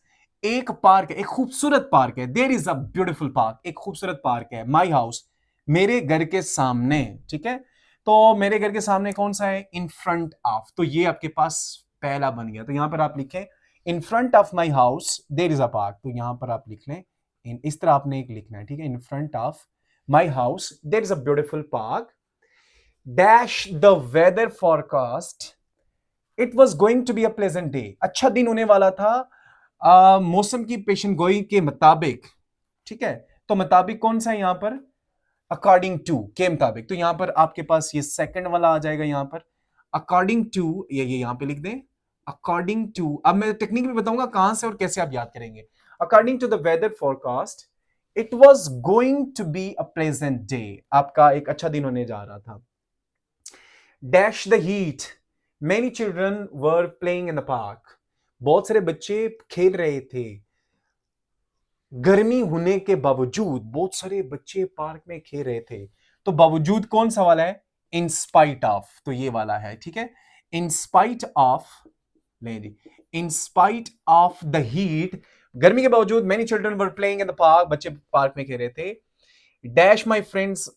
एक पार्क है, एक खूबसूरत पार्क है, there is a beautiful park, एक खूबसूरत पार्क है, माई हाउस, मेरे घर के सामने, ठीक है। तो मेरे घर के सामने कौन सा है, इन फ्रंट ऑफ, तो ये आपके पास पहला बन गया। तो यहां पर आप लिखें in front of my house there is a park, तो यहां पर आप लिख लें इस तरह आपने एक लिखना है, ठीक है, in front of my house there is a beautiful park, dash the weather forecast, it was going to be a pleasant day, अच्छा दिन होने वाला था मौसम की पेशन गोई के मुताबिक, ठीक है। तो मुताबिक कौन सा है यहां पर, अकॉर्डिंग टू के मुताबिक, तो यहां पर आपके पास ये सेकंड वाला आ जाएगा, यहां पर अकॉर्डिंग टू, ये यहां पे लिख दें अकॉर्डिंग टू। अब मैं टेक्निक भी बताऊंगा कहां से और कैसे आप याद करेंगे। According to the weather forecast it was going to be a pleasant day, आपका एक अच्छा दिन होने जा रहा था। Dash the heat, many children were playing in the park, बहुत सारे बच्चे खेल रहे थे, गर्मी होने के बावजूद बहुत सारे बच्चे पार्क में खेल रहे थे। तो बावजूद कौन सा वाला है, इन स्पाइट ऑफ, तो ये वाला है, ठीक है। इन स्पाइट ऑफ, नहीं जी, in spite of the heat, गर्मी के बावजूद many children were playing in the park, बच्चे पार्क में खेल रहे थे। Dash my friends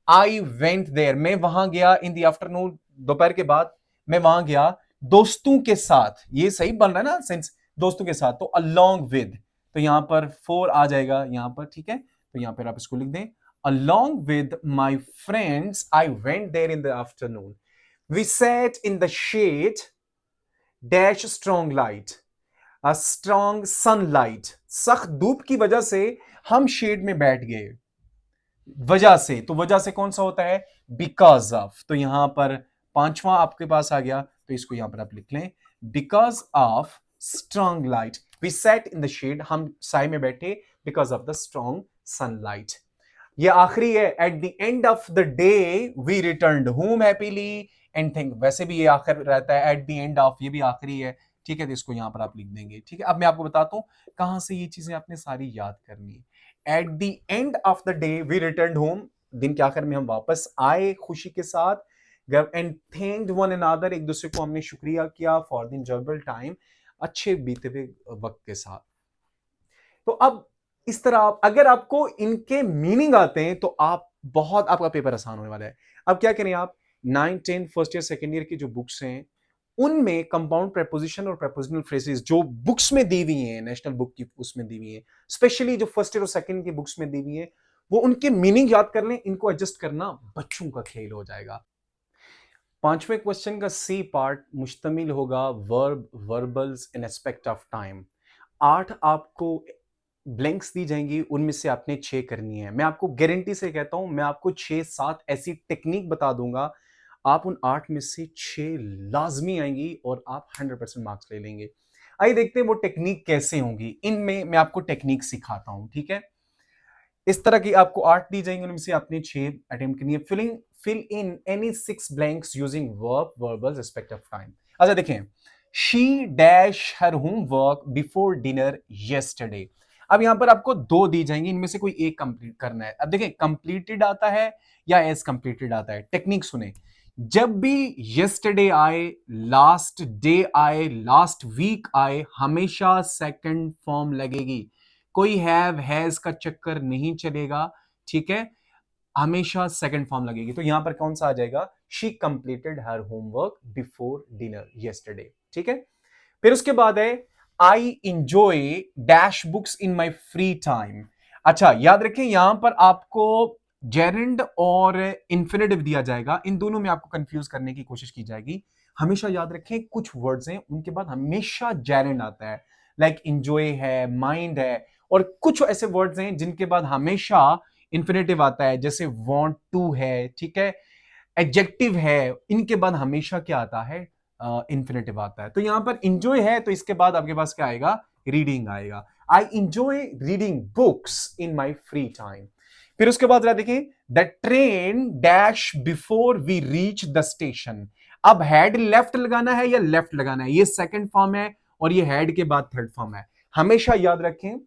I went there, मैं वहां गया, इन द आफ्टरनून, दोपहर के बाद मैं वहां गया दोस्तों के साथ, ये सही बन रहा है ना सेंस, दोस्तों के साथ, तो अलोंग विद, तो यहां पर फोर आ जाएगा यहां पर, ठीक है। तो यहां पर आप इसको लिख दें along with my friends I went there in the afternoon. We sat in the shade dash strong light, a strong sunlight. सख्त धूप की वजह से हम शेड में बैठ गए। वजह से, तो वजह से कौन सा होता है? Because of. तो यहां पर पांचवा आपके पास आ गया, तो इसको यहां पर आप लिख लें, because of strong light we set in the shade, हम साय में बैठे because of the strong sunlight. ये आखिरी है, at the end of the day we return home happily and think, वैसे भी ये आखिर रहता है, एट द एंड ऑफ, ये भी आखिरी है, ठीक है, तो इसको यहां पर आप लिख देंगे। ठीक है, अब मैं आपको बताता हूं कहां से ये चीजें आपने सारी याद करनी है। At the end of the day we return home, दिन के आखिर में हम वापस आए खुशी के साथ, एंड थैंक्ड वन अनदर, एक दूसरे को हमने शुक्रिया किया फॉर द एंजॉयबल टाइम, अच्छे बीते हुए वक्त के साथ। तो अब इस तरह अगर आपको इनके मीनिंग आते हैं तो आप बहुत, आपका पेपर आसान होने वाला है। अब क्या करें आप, 9, 10 फर्स्ट ईयर सेकेंड ईयर की जो बुक्स हैं उनमें कंपाउंड प्रेपोजिशन और प्रेपोजिशनल फ्रेजेस जो बुक्स में दी हुई हैं, नेशनल बुक की उसमें दी हुई हैं, स्पेशली जो फर्स्ट ईयर और सेकंड की बुक्स में दी हुई हैं, वो उनके मीनिंग याद कर लें, इनको एडजस्ट करना बच्चों का खेल हो जाएगा। पांचवें क्वेश्चन का सी पार्ट मुश्तमिल होगा verb verbals in aspect of time. 8 आपको ब्लैंक्स दी जाएंगी, उनमें से आपने 6 करनी है। मैं आपको गारंटी से कहता हूं, मैं आपको 6-7 ऐसी टेक्निक बता दूंगा, आप उन 8 में से 6 लाजमी आएंगी और आप 100% मार्क्स ले लेंगे। आइए देखते हैं वो टेक्निक कैसे होंगी। इनमें मैं आपको टेक्निक सिखाता हूं, ठीक है। इस तरह की आपको 8 दी जाएंगी, उनमें से आपने 6 अटेम्प्ट करनी है। Fill in any 6 blanks using verb verbals respect of time. अच्छा देखें, she dash her homework before dinner yesterday. अब यहां पर आपको 2 दी जाएंगी, इनमें से कोई एक कंप्लीट करना है। अब देखें, कंप्लीटेड आता है या एज कंप्लीटेड आता है। टेक्निक सुने, जब भी येस्टरडे आए, लास्ट डे आए, लास्ट वीक आए, हमेशा सेकंड फॉर्म लगेगी, कोई हैव हैज का चक्कर नहीं चलेगा, ठीक है, हमेशा सेकंड फॉर्म लगेगी। तो यहां पर कौन सा आ जाएगा? She completed her homework before dinner yesterday, ठीक है। फिर उसके बाद है I enjoy dash books in my free time. अच्छा याद रखें, यहां पर आपको जेरेंड और इंफिनिटिव दिया जाएगा, इन दोनों में आपको कंफ्यूज करने की कोशिश की जाएगी। हमेशा याद रखें, कुछ वर्ड्स हैं उनके बाद हमेशा जेरेंड आता है, लाइक इंजॉय है, माइंड है, और कुछ ऐसे वर्ड्स हैं जिनके बाद हमेशा इंफिनिटिव आता है, जैसे वांट टू है, ठीक है, एडजेक्टिव है, इनके बाद हमेशा क्या आता है? इंफिनिटिव आता है। तो यहां पर इंजॉय है, तो इसके बाद आपके पास क्या आएगा? रीडिंग आएगा। I enjoy reading books in my free time. फिर उसके बाद देखिए, the train dash before we reach the station. अब हेड लेफ्ट लगाना है या लेफ्ट लगाना है, ये सेकंड फॉर्म है और ये हेड के बाद थर्ड फॉर्म है। हमेशा याद रखें,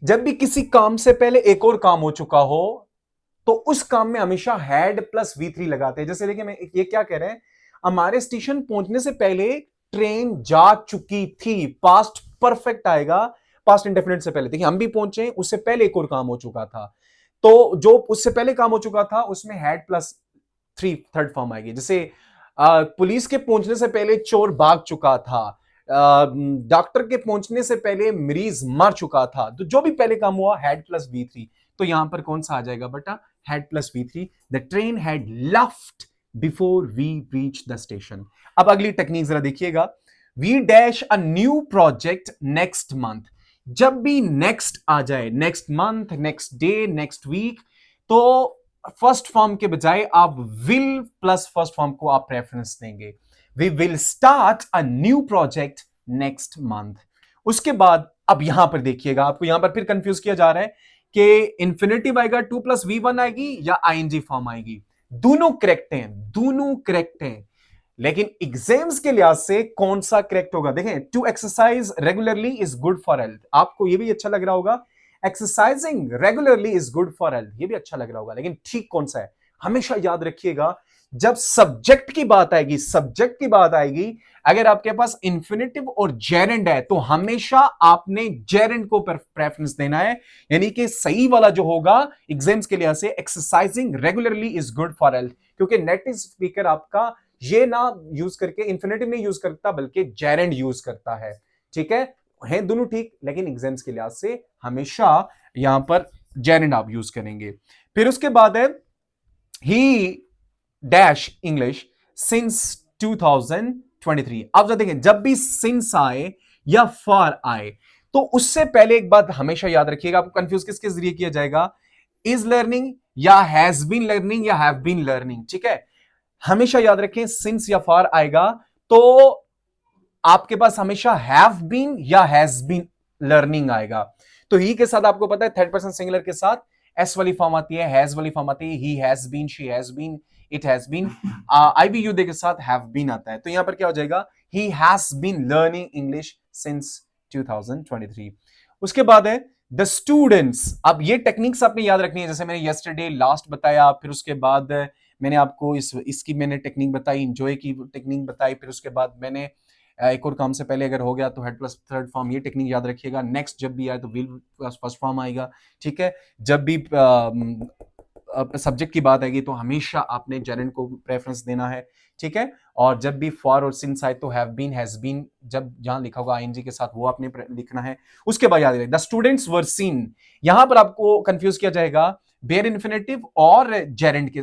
जब भी किसी काम से पहले एक और काम हो चुका हो तो उस काम में हमेशा हैड प्लस V3 लगाते हैं। जैसे देखिए, मैं ये क्या कह रहे हैं, हमारे स्टेशन पहुंचने से पहले ट्रेन जा चुकी थी, पास्ट परफेक्ट आएगा, पास्ट इंडेफिनिट से पहले। देखिए, हम भी पहुंचे, उससे पहले एक और काम हो चुका था, तो जो उससे पहले काम हो चुका था उसमें हैड प्लस 3 थर्ड फॉर्म आएगी। जैसे पुलिस के पहुंचने से पहले चोर भाग चुका था, डॉक्टर के पहुंचने से पहले मरीज मर चुका था, तो जो भी पहले काम हुआ हैड प्लस V3। तो यहां पर कौन सा आ जाएगा बेटा? Had plus V3। The train had left before we reach the station. अब अगली टेक्निक जरा देखिएगा, we dash a new project next month. जब भी नेक्स्ट आ जाए, next month, next day, next week, तो फर्स्ट फॉर्म के बजाय आप विल प्लस फर्स्ट फॉर्म को आप प्रेफरेंस देंगे। We will start a new project next month. उसके बाद अब यहां पर देखिएगा, आपको यहां पर फिर कंफ्यूज किया जा रहा है कि इंफिनिटिव आएगा 2 + V1 आएगी या आईएनजी फॉर्म आएगी। दोनों करेक्ट हैं, दोनों करेक्ट हैं, लेकिन एग्जाम्स के लिहाज से कौन सा करेक्ट होगा? देखें, to exercise regularly is good for health, आपको यह भी अच्छा लग रहा होगा, exercising regularly is good for health, ये भी अच्छा लग रहा होगा, लेकिन ठीक कौन सा है? हमेशा याद रखिएगा, जब सब्जेक्ट की बात आएगी, सब्जेक्ट की बात आएगी, अगर आपके पास इंफिनिटिव और जेरेंड है तो हमेशा आपने जेरेंड को प्रेफरेंस देना है, यानी कि सही वाला जो होगा एग्जाम्स के लिहाज से, exercising regularly is good for health, क्योंकि नेटिव स्पीकर आपका ये ना यूज करके इंफिनिटिव नहीं यूज करता बल्कि जेरेंड यूज करता है, ठीक है दोनों ठीक, लेकिन एग्जाम्स के लिहाज से हमेशा यहां पर जेरेंड आप यूज करेंगे। फिर उसके बाद है ही डैश इंग्लिश सिंस 2023। आप जरा देखें, जब भी सिंस आए या फॉर आए तो उससे पहले एक बात हमेशा याद रखिएगा, आपको कंफ्यूज किसके जरिए किया जाएगा, इज लर्निंग या हैज बीन लर्निंग या हैव बीन लर्निंग। ठीक है, हमेशा याद रखें सिंस या फॉर आएगा तो आपके पास हमेशा हैव बीन या हैज बीन लर्निंग आएगा। तो ही के साथ आपको पता है थर्ड पर्सन सिंगुलर के साथ एस वाली फॉर्म आती है, हैज वाली फॉर्म आती है, he has been, she has been, it has been. I we you के साथ हैव बीन आता है। तो यहां पर क्या हो जाएगा, he has been learning English since 2023। उसके बाद है द स्टूडेंट्स। अब ये टेक्निक्स आपने याद रखनी है, जैसे मैंने यस्टरडे लास्ट बताया, फिर उसके बाद मैंने आपको इसकी मैंने टेक्निक बताई, इंजॉय की टेक्निक बताई, फिर उसके बाद मैंने एक और काम से पहले अगर हो गया तो हेड प्लस थर्ड फॉर्म, ये टेक्निक याद रखिएगा। नेक्स्ट जब भी आए तो विल प्लस फर्स्ट फॉर्म आएगा। ठीक है, जब भी सब्जेक्ट की बात आएगी तो हमेशा आपने जेरेंड को प्रेफरेंस देना है। ठीक है, और जब भी फॉर और सिंस आए तो हैव बीन, हैज बीन, जब जहां लिखा होगा आईएनजी के साथ वो आपने लिखना है। उसके बाद याद रखिए द स्टूडेंट्स वर सीन, यहां पर आपको कंफ्यूज किया जाएगा बेयर इन्फिनेटिव और जेरेंड के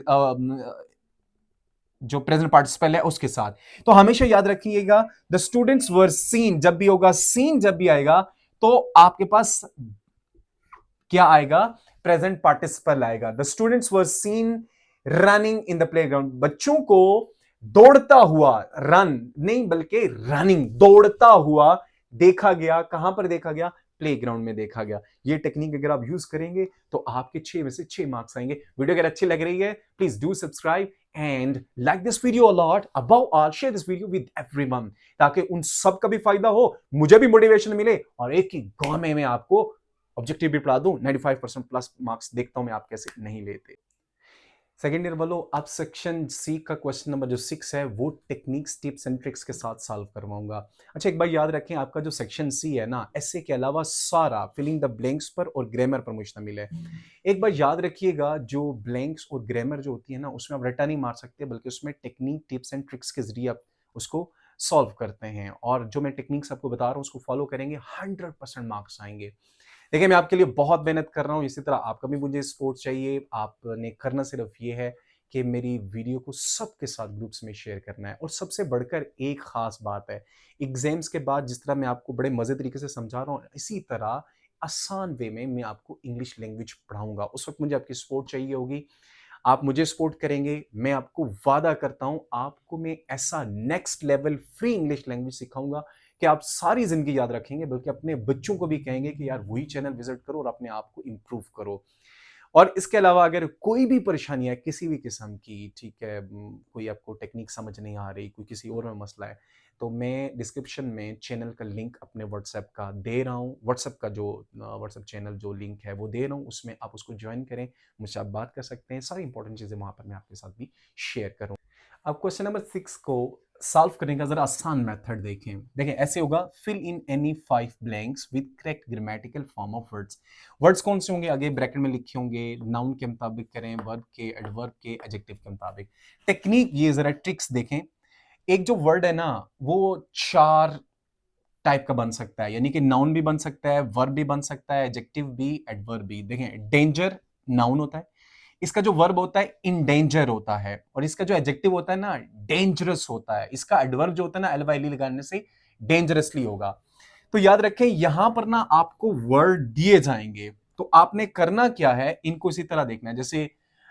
जो प्रेजेंट पार्टिसिपल है उसके साथ। तो हमेशा याद रखिएगा द स्टूडेंट्स वर सीन जब भी होगा, सीन जब भी आएगा तो आपके पास क्या आएगा, प्रेजेंट पार्टिसिपल आएगा। The students were seen running in the playground, बच्चों को दौड़ता हुआ, रन नहीं बल्कि रनिंग, दौड़ता हुआ देखा गया। कहां पर देखा गया, प्लेग्राउंड में देखा गया। ये टेक्निक अगर आप यूज करेंगे तो आपके 6 में से 6 मार्क्स आएंगे। वीडियो अगर अच्छी लग रही है please do subscribe and like this video a lot, above all share this video with everyone, ताकि उन सब का भी फायदा हो, मुझे भी मोटिवेशन मिले और एक ही गांव में मैं आपको ऑब्जेक्टिव भी पढ़ा दूं। 95% प्लस मार्क्स देखता हूं मैं आप कैसे नहीं लेते। सेकेंड ईयर वालों, अब सेक्शन सी का क्वेश्चन नंबर जो 6 है वो टेक्निक्स, टिप्स एंड ट्रिक्स के साथ सॉल्व करवाऊंगा। अच्छा, एक बार याद रखें, आपका जो सेक्शन सी है ना, ऐसे के अलावा सारा फिलिंग द ब्लैंक्स पर और ग्रामर पर मुश्तमिल है। एक बार याद रखिएगा, जो ब्लैंक्स और ग्रामर जो होती है ना, उसमें आप रट्टा नहीं मार सकते, बल्कि उसमें टेक्निक, टिप्स एंड ट्रिक्स के जरिए आप उसको सॉल्व करते हैं। और जो मैं टेक्निक्स आपको बता रहा हूँ उसको फॉलो करेंगे, 100% मार्क्स आएंगे। देखिए, मैं आपके लिए बहुत मेहनत कर रहा हूँ, इसी तरह आपका भी मुझे सपोर्ट चाहिए। आपने करना सिर्फ ये है कि मेरी वीडियो को सबके साथ ग्रुप्स में शेयर करना है। और सबसे बढ़कर एक खास बात है, एग्जाम्स के बाद जिस तरह मैं आपको बड़े मजे तरीके से समझा रहा हूँ, इसी तरह आसान वे में मैं आपको इंग्लिश लैंग्वेज पढ़ाऊंगा। उस वक्त मुझे आपकी सपोर्ट चाहिए होगी, आप मुझे सपोर्ट करेंगे, मैं आपको वादा करता हूं आपको मैं ऐसा next level free English language सिखाऊंगा कि आप सारी जिंदगी याद रखेंगे, बल्कि अपने बच्चों को भी कहेंगे कि यार वही चैनल विजिट करो और अपने आप को इंप्रूव करो। और इसके अलावा अगर कोई भी परेशानी है किसी भी किस्म की, ठीक है, कोई आपको टेक्निक समझ नहीं आ रही, कोई किसी और में मसला है, तो मैं डिस्क्रिप्शन में चैनल का लिंक अपने व्हाट्सएप का दे रहा हूँ। व्हाट्सएप का जो व्हाट्सएप चैनल जो लिंक है वो दे रहा हूँ, उसमें आप उसको ज्वाइन करें, मुझसे आप बात कर सकते हैं। सारी इंपॉर्टेंट चीज़ें वहाँ पर मैं आपके साथ भी शेयर करूँ। अब क्वेश्चन नंबर 6 को सॉल्व करने का जरा आसान मेथड देखें। देखें, ऐसे होगा, fill in any 5 blanks with correct grammatical form of words. Words कौन से होंगे, आगे ब्रैकेट में लिखे होंगे, नाउन के मुताबिक करें, वर्ब के, एडवर्ब के, एडजेक्टिव के मुताबिक। टेक्निक ये जरा ट्रिक्स देखें। एक जो वर्ड है ना, वो 4 टाइप का बन सकता है, यानी कि नाउन भी बन सकता है, वर्ब भी बन सकता है, एडजेक्टिव भी, एडवर्ब भी। देखें, डेंजर नाउन होता है, इसका जो वर्ब होता है इन डेंजर होता है, और इसका जो एडजेक्टिव होता है ना, डेंजरस होता है। इसका एडवर्ब जो होता है ना, एल वाई ली लगाने से डेंजरसली होगा। तो याद रखें, यहां पर ना आपको वर्ड दिए जाएंगे, तो आपने करना क्या है, इनको इसी तरह देखना है। जैसे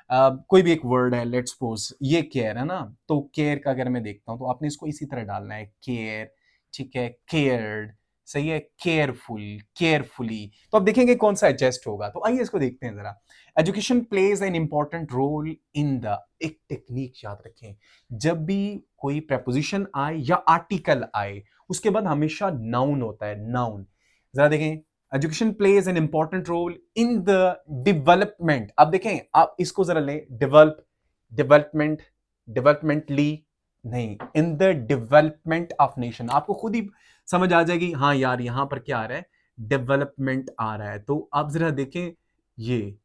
कोई भी एक वर्ड है, लेट्स सपोज ये केयर है ना, तो केयर का अगर मैं देखता हूं तो आपने इसको इसी तरह डालना है, केयर, ठीक है, केयर्ड, सही है, केयरफुल, केयरफुली। तो आप देखेंगे कौन सा एडजस्ट होगा। तो आइए इसको देखते हैं जरा। Education plays an important role in the, एक टेक्निक याद रखें, जब भी कोई प्रपोजिशन आए या आर्टिकल आए उसके बाद हमेशा नाउन होता है, नाउन। जरा देखें, education plays an important role in the development. अब देखें, आप इसको जरा लें, डेवलप, डेवलपमेंट, डेवलपमेंटली नहीं, इन द डेवलपमेंट ऑफ नेशन। आपको खुद ही समझ आ जाएगी, हाँ यार यहां पर क्या आ रहा है, डेवलपमेंट आ रहा है। तो आप जरा देखें, ये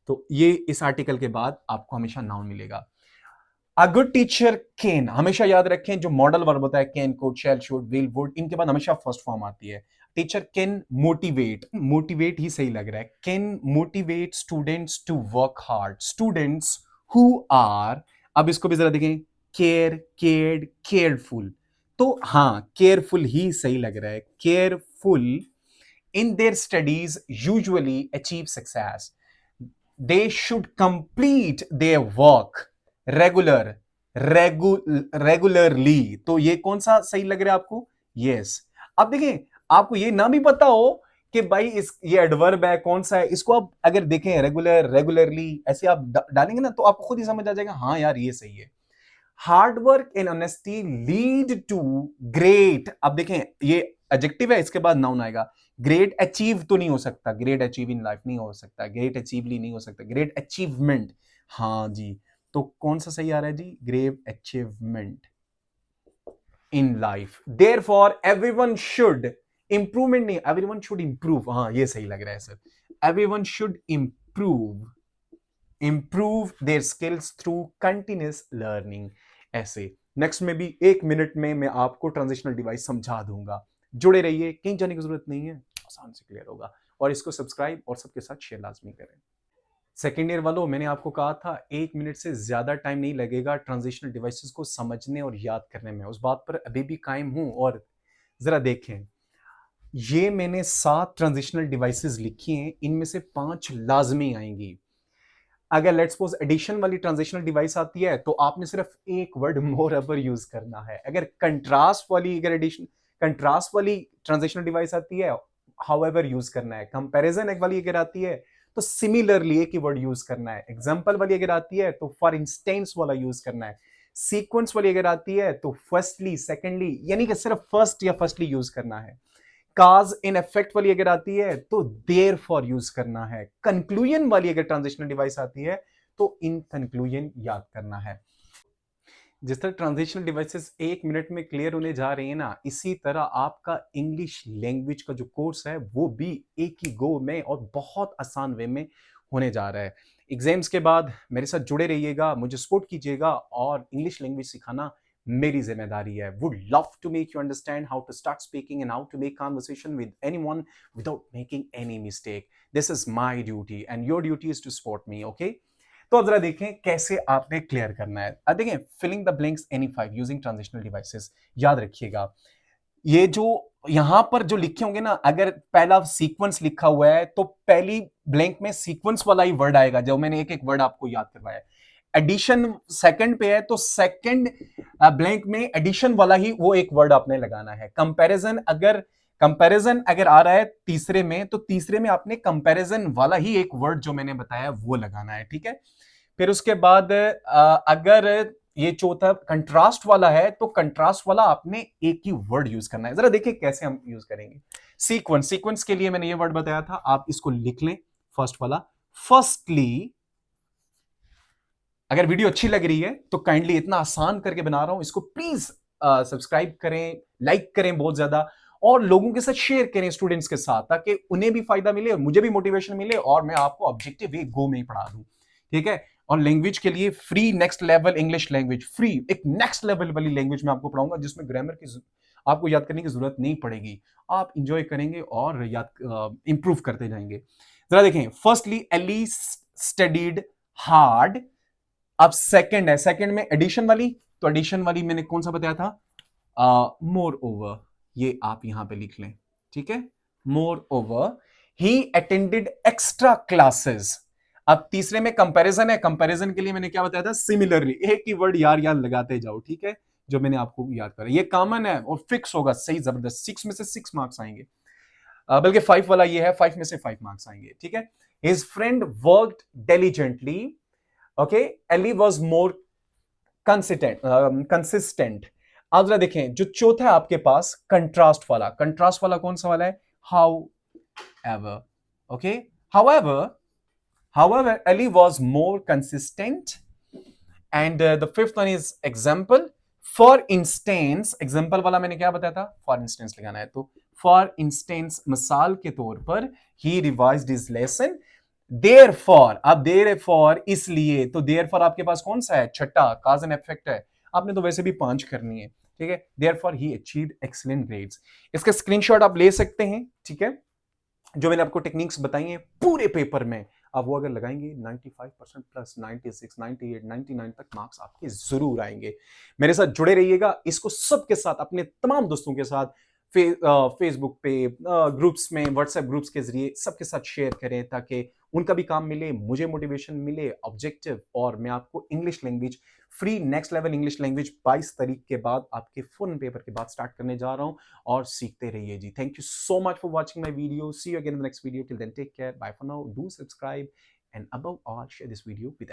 तो ये इस आर्टिकल के बाद आपको हमेशा नाउन मिलेगा। अ गुड टीचर कैन, हमेशा याद रखें जो मॉडल वर्ब होता है can, could, shall, should, will, would, इनके बाद हमेशा फर्स्ट फॉर्म आती है। टीचर कैन मोटिवेट, मोटिवेट ही सही लग रहा है, can motivate students to work hard, students who are, अब इसको भी जरा देखें, केयर, केयर्ड, केयरफुल, तो हाँ केयरफुल ही सही लग रहा है, careful in their studies usually achieve success. They should complete their work regularly. तो ये कौन सा सही लग रहा है आपको? Yes. अब देखें, आपको ये ना भी पता हो कि भाई इस ये एडवर्ब है कौन सा है, इसको आप अगर देखें रेगुलर, रेगुलरली ऐसे आप डालेंगे ना तो आपको खुद ही समझ आ जाएगा, हाँ यार ये सही है। Hard work and honesty lead to great, अब देखें ये एडजेक्टिव है, इसके बाद नाउन आएगा। ग्रेट अचीव तो नहीं हो सकता, ग्रेट अचीव इन लाइफ नहीं हो सकता, ग्रेट अचीवली नहीं हो सकता, ग्रेट अचीवमेंट, हाँ जी, तो कौन सा सही आ रहा है जी? Great achievement in life. Therefore everyone should, improvement नहीं, एवरीवन शुड इंप्रूव, हाँ ये सही लग रहा है sir, everyone should improve their skills through continuous learning। ऐसे नेक्स्ट में भी 1 मिनट में मैं आपको ट्रांजिशनल डिवाइस समझा दूंगा, जुड़े रहिए, कहीं जाने की जरूरत नहीं है, आसान से क्लियर होगा। और इसको सब्सक्राइब और सबके साथ शेयर लाजमी करें। सेकेंड ईयर वालों, मैंने आपको कहा था 1 मिनट से ज्यादा टाइम नहीं लगेगा ट्रांजिशनल डिवाइसेस को समझने और याद करने में, उस बात पर अभी भी कायम हूं। और जरा देखें, ये मैंने 7 ट्रांजिशनल डिवाइसेस लिखी हैं, इनमें से 5 लाजमी आएंगी। अगर लेट्स सपोज एडिशन वाली ट्रांजिशनल डिवाइस आती है तो आपने सिर्फ एक वर्ड मोर एवर यूज करना है। अगर कंट्रास्ट वाली, अगर एडिशन कंट्रास्ट वाली ट्रांजिशनल डिवाइस आती है, हाउएवर यूज करना है। कंपैरिजन एक वाली अगर आती है तो सिमिलरली एक ही वर्ड यूज करना है। एग्जांपल वाली अगर आती है तो फॉर इंस्टेंस वाला यूज करना है। सीक्वेंस वाली अगर आती है तो फर्स्टली, सेकेंडली, यानी कि सिर्फ फर्स्ट या फर्स्टली यूज करना है। काज इन इफेक्ट वाली अगर आती है तो देयर फॉर यूज करना है। कंक्लूजन वाली अगर ट्रांजिशनल डिवाइस आती है तो इन कंक्लूजन याद करना है। जिस तरह ट्रांजिशनल डिवाइसेस 1 मिनट में क्लियर होने जा रही है ना, इसी तरह आपका इंग्लिश लैंग्वेज का जो कोर्स है वो भी एक ही गो में और बहुत आसान वे में होने जा रहा है। एग्जाम्स के बाद मेरे साथ जुड़े रहिएगा, मुझे सपोर्ट कीजिएगा, और इंग्लिश लैंग्वेज सिखाना मेरी जिम्मेदारी है। Would love to make you understand how to start speaking and how to make conversation with anyone without making any mistake. This is my duty and your duty is to support me, okay? तो अब जरा देखें कैसे आपने clear करना है। अब देखें, filling the blanks any 5 using transitional devices. याद रखिएगा, ये जो यहां पर जो लिखे होंगे ना, अगर पहला सीक्वेंस लिखा हुआ है तो पहली ब्लैंक में सीक्वेंस वाला ही वर्ड आएगा, जो मैंने एक एक वर्ड आपको याद करवाया। एडिशन सेकंड पे है तो सेकंड ब्लैंक में एडिशन वाला ही वो एक वर्ड आपने लगाना है। कंपैरिजन अगर आ रहा है तीसरे में तो तीसरे में आपने कंपैरिजन वाला ही एक वर्ड जो मैंने बताया वो लगाना है, ठीक है? फिर उसके बाद अगर ये चौथा कंट्रास्ट वाला है तो कंट्रास्ट वाला आपने एक ही वर्ड यूज करना है। जरा देखिए कैसे हम यूज करेंगे। सीक्वेंस के लिए मैंने ये वर्ड बताया था, आप इसको लिख लें, फर्स्ट वाला। फर्स्टली, अगर वीडियो अच्छी लग रही है तो काइंडली, इतना आसान करके बना रहा हूं, इसको प्लीज सब्सक्राइब करें, लाइक करें बहुत ज्यादा, और लोगों के साथ शेयर करें स्टूडेंट्स के साथ, ताकि उन्हें भी फायदा मिले और मुझे भी मोटिवेशन मिले और मैं आपको ऑब्जेक्टिव वे गो में ही पढ़ा दूं, ठीक है? और लैंग्वेज के लिए free next level English language, free एक नेक्स्ट लेवल वाली लैंग्वेज में आपको पढ़ाऊंगा, जिसमें ग्रामर की आपको याद करने की जरूरत नहीं पड़ेगी। आप इंजॉय करेंगे और याद इंप्रूव करते जाएंगे। जरा देखें, फर्स्टली एली स्टडीड हार्ड। अब सेकंड है, सेकंड में एडिशन वाली, तो एडिशन वाली मैंने कौन सा बताया था? मोर ओवर, ये आप यहां पे लिख लें, ठीक है? More over he attended extra classes. अब तीसरे में कंपैरिजन है, कंपैरिजन के लिए मैंने क्या बताया था? सिमिलरली, एक ही वर्ड यार यार लगाते जाओ, ठीक है? जो मैंने आपको याद करा, ये कॉमन है और फिक्स होगा, सही जबरदस्त। 6 में से 6 मार्क्स आएंगे, बल्कि 5 वाला ये है, 5 में से 5 मार्क्स आएंगे, ठीक है? His friend worked diligently, okay, Ellie was more consistent. अब जरा देखें, जो चौथा है आपके पास कंट्रास्ट वाला कौन सा वाला है? How ever, okay? However, Ellie was more consistent. And the fifth one is example. For instance, example वाला मैंने क्या बताया था? For instance लगाना है, तो for instance, मिसाल के तौर पर, he revised his lesson therefore, अब देयरफॉर इसलिए, तो देयरफॉर आपके पास कौन सा है, छठा काज एंड इफेक्ट है, आपने तो वैसे भी 5 करनी है, ठीक है। देयरफॉर ही अचीव्ड एक्सीलेंट ग्रेड्स। इसका स्क्रीनशॉट आप ले सकते हैं, ठीक है। जो मैंने आपको टेक्निक्स बताई हैं पूरे पेपर में, आप वो अगर लगाएंगे 95% प्लस 96, 98, 99 तक मार्क्स आपके जरूर आएंगे। मेरे साथ जुड़े रहिएगा, इसको सबके साथ, अपने तमाम दोस्तों के साथ, फेसबुक पे, ग्रुप्स में, व्हाट्सएप ग्रुप्स के जरिए सबके साथ शेयर करें, ताकि उनका भी काम मिले, मुझे मोटिवेशन मिले, ऑब्जेक्टिव, और मैं आपको English language free, next level English language 22 तारीख के बाद, आपके फुल पेपर के बाद स्टार्ट करने जा रहा हूं, और सीखते रहिए जी। Thank you so much for watching my video. See you again in the next video. Till then take care, bye for now, do subscribe, and above all share this video with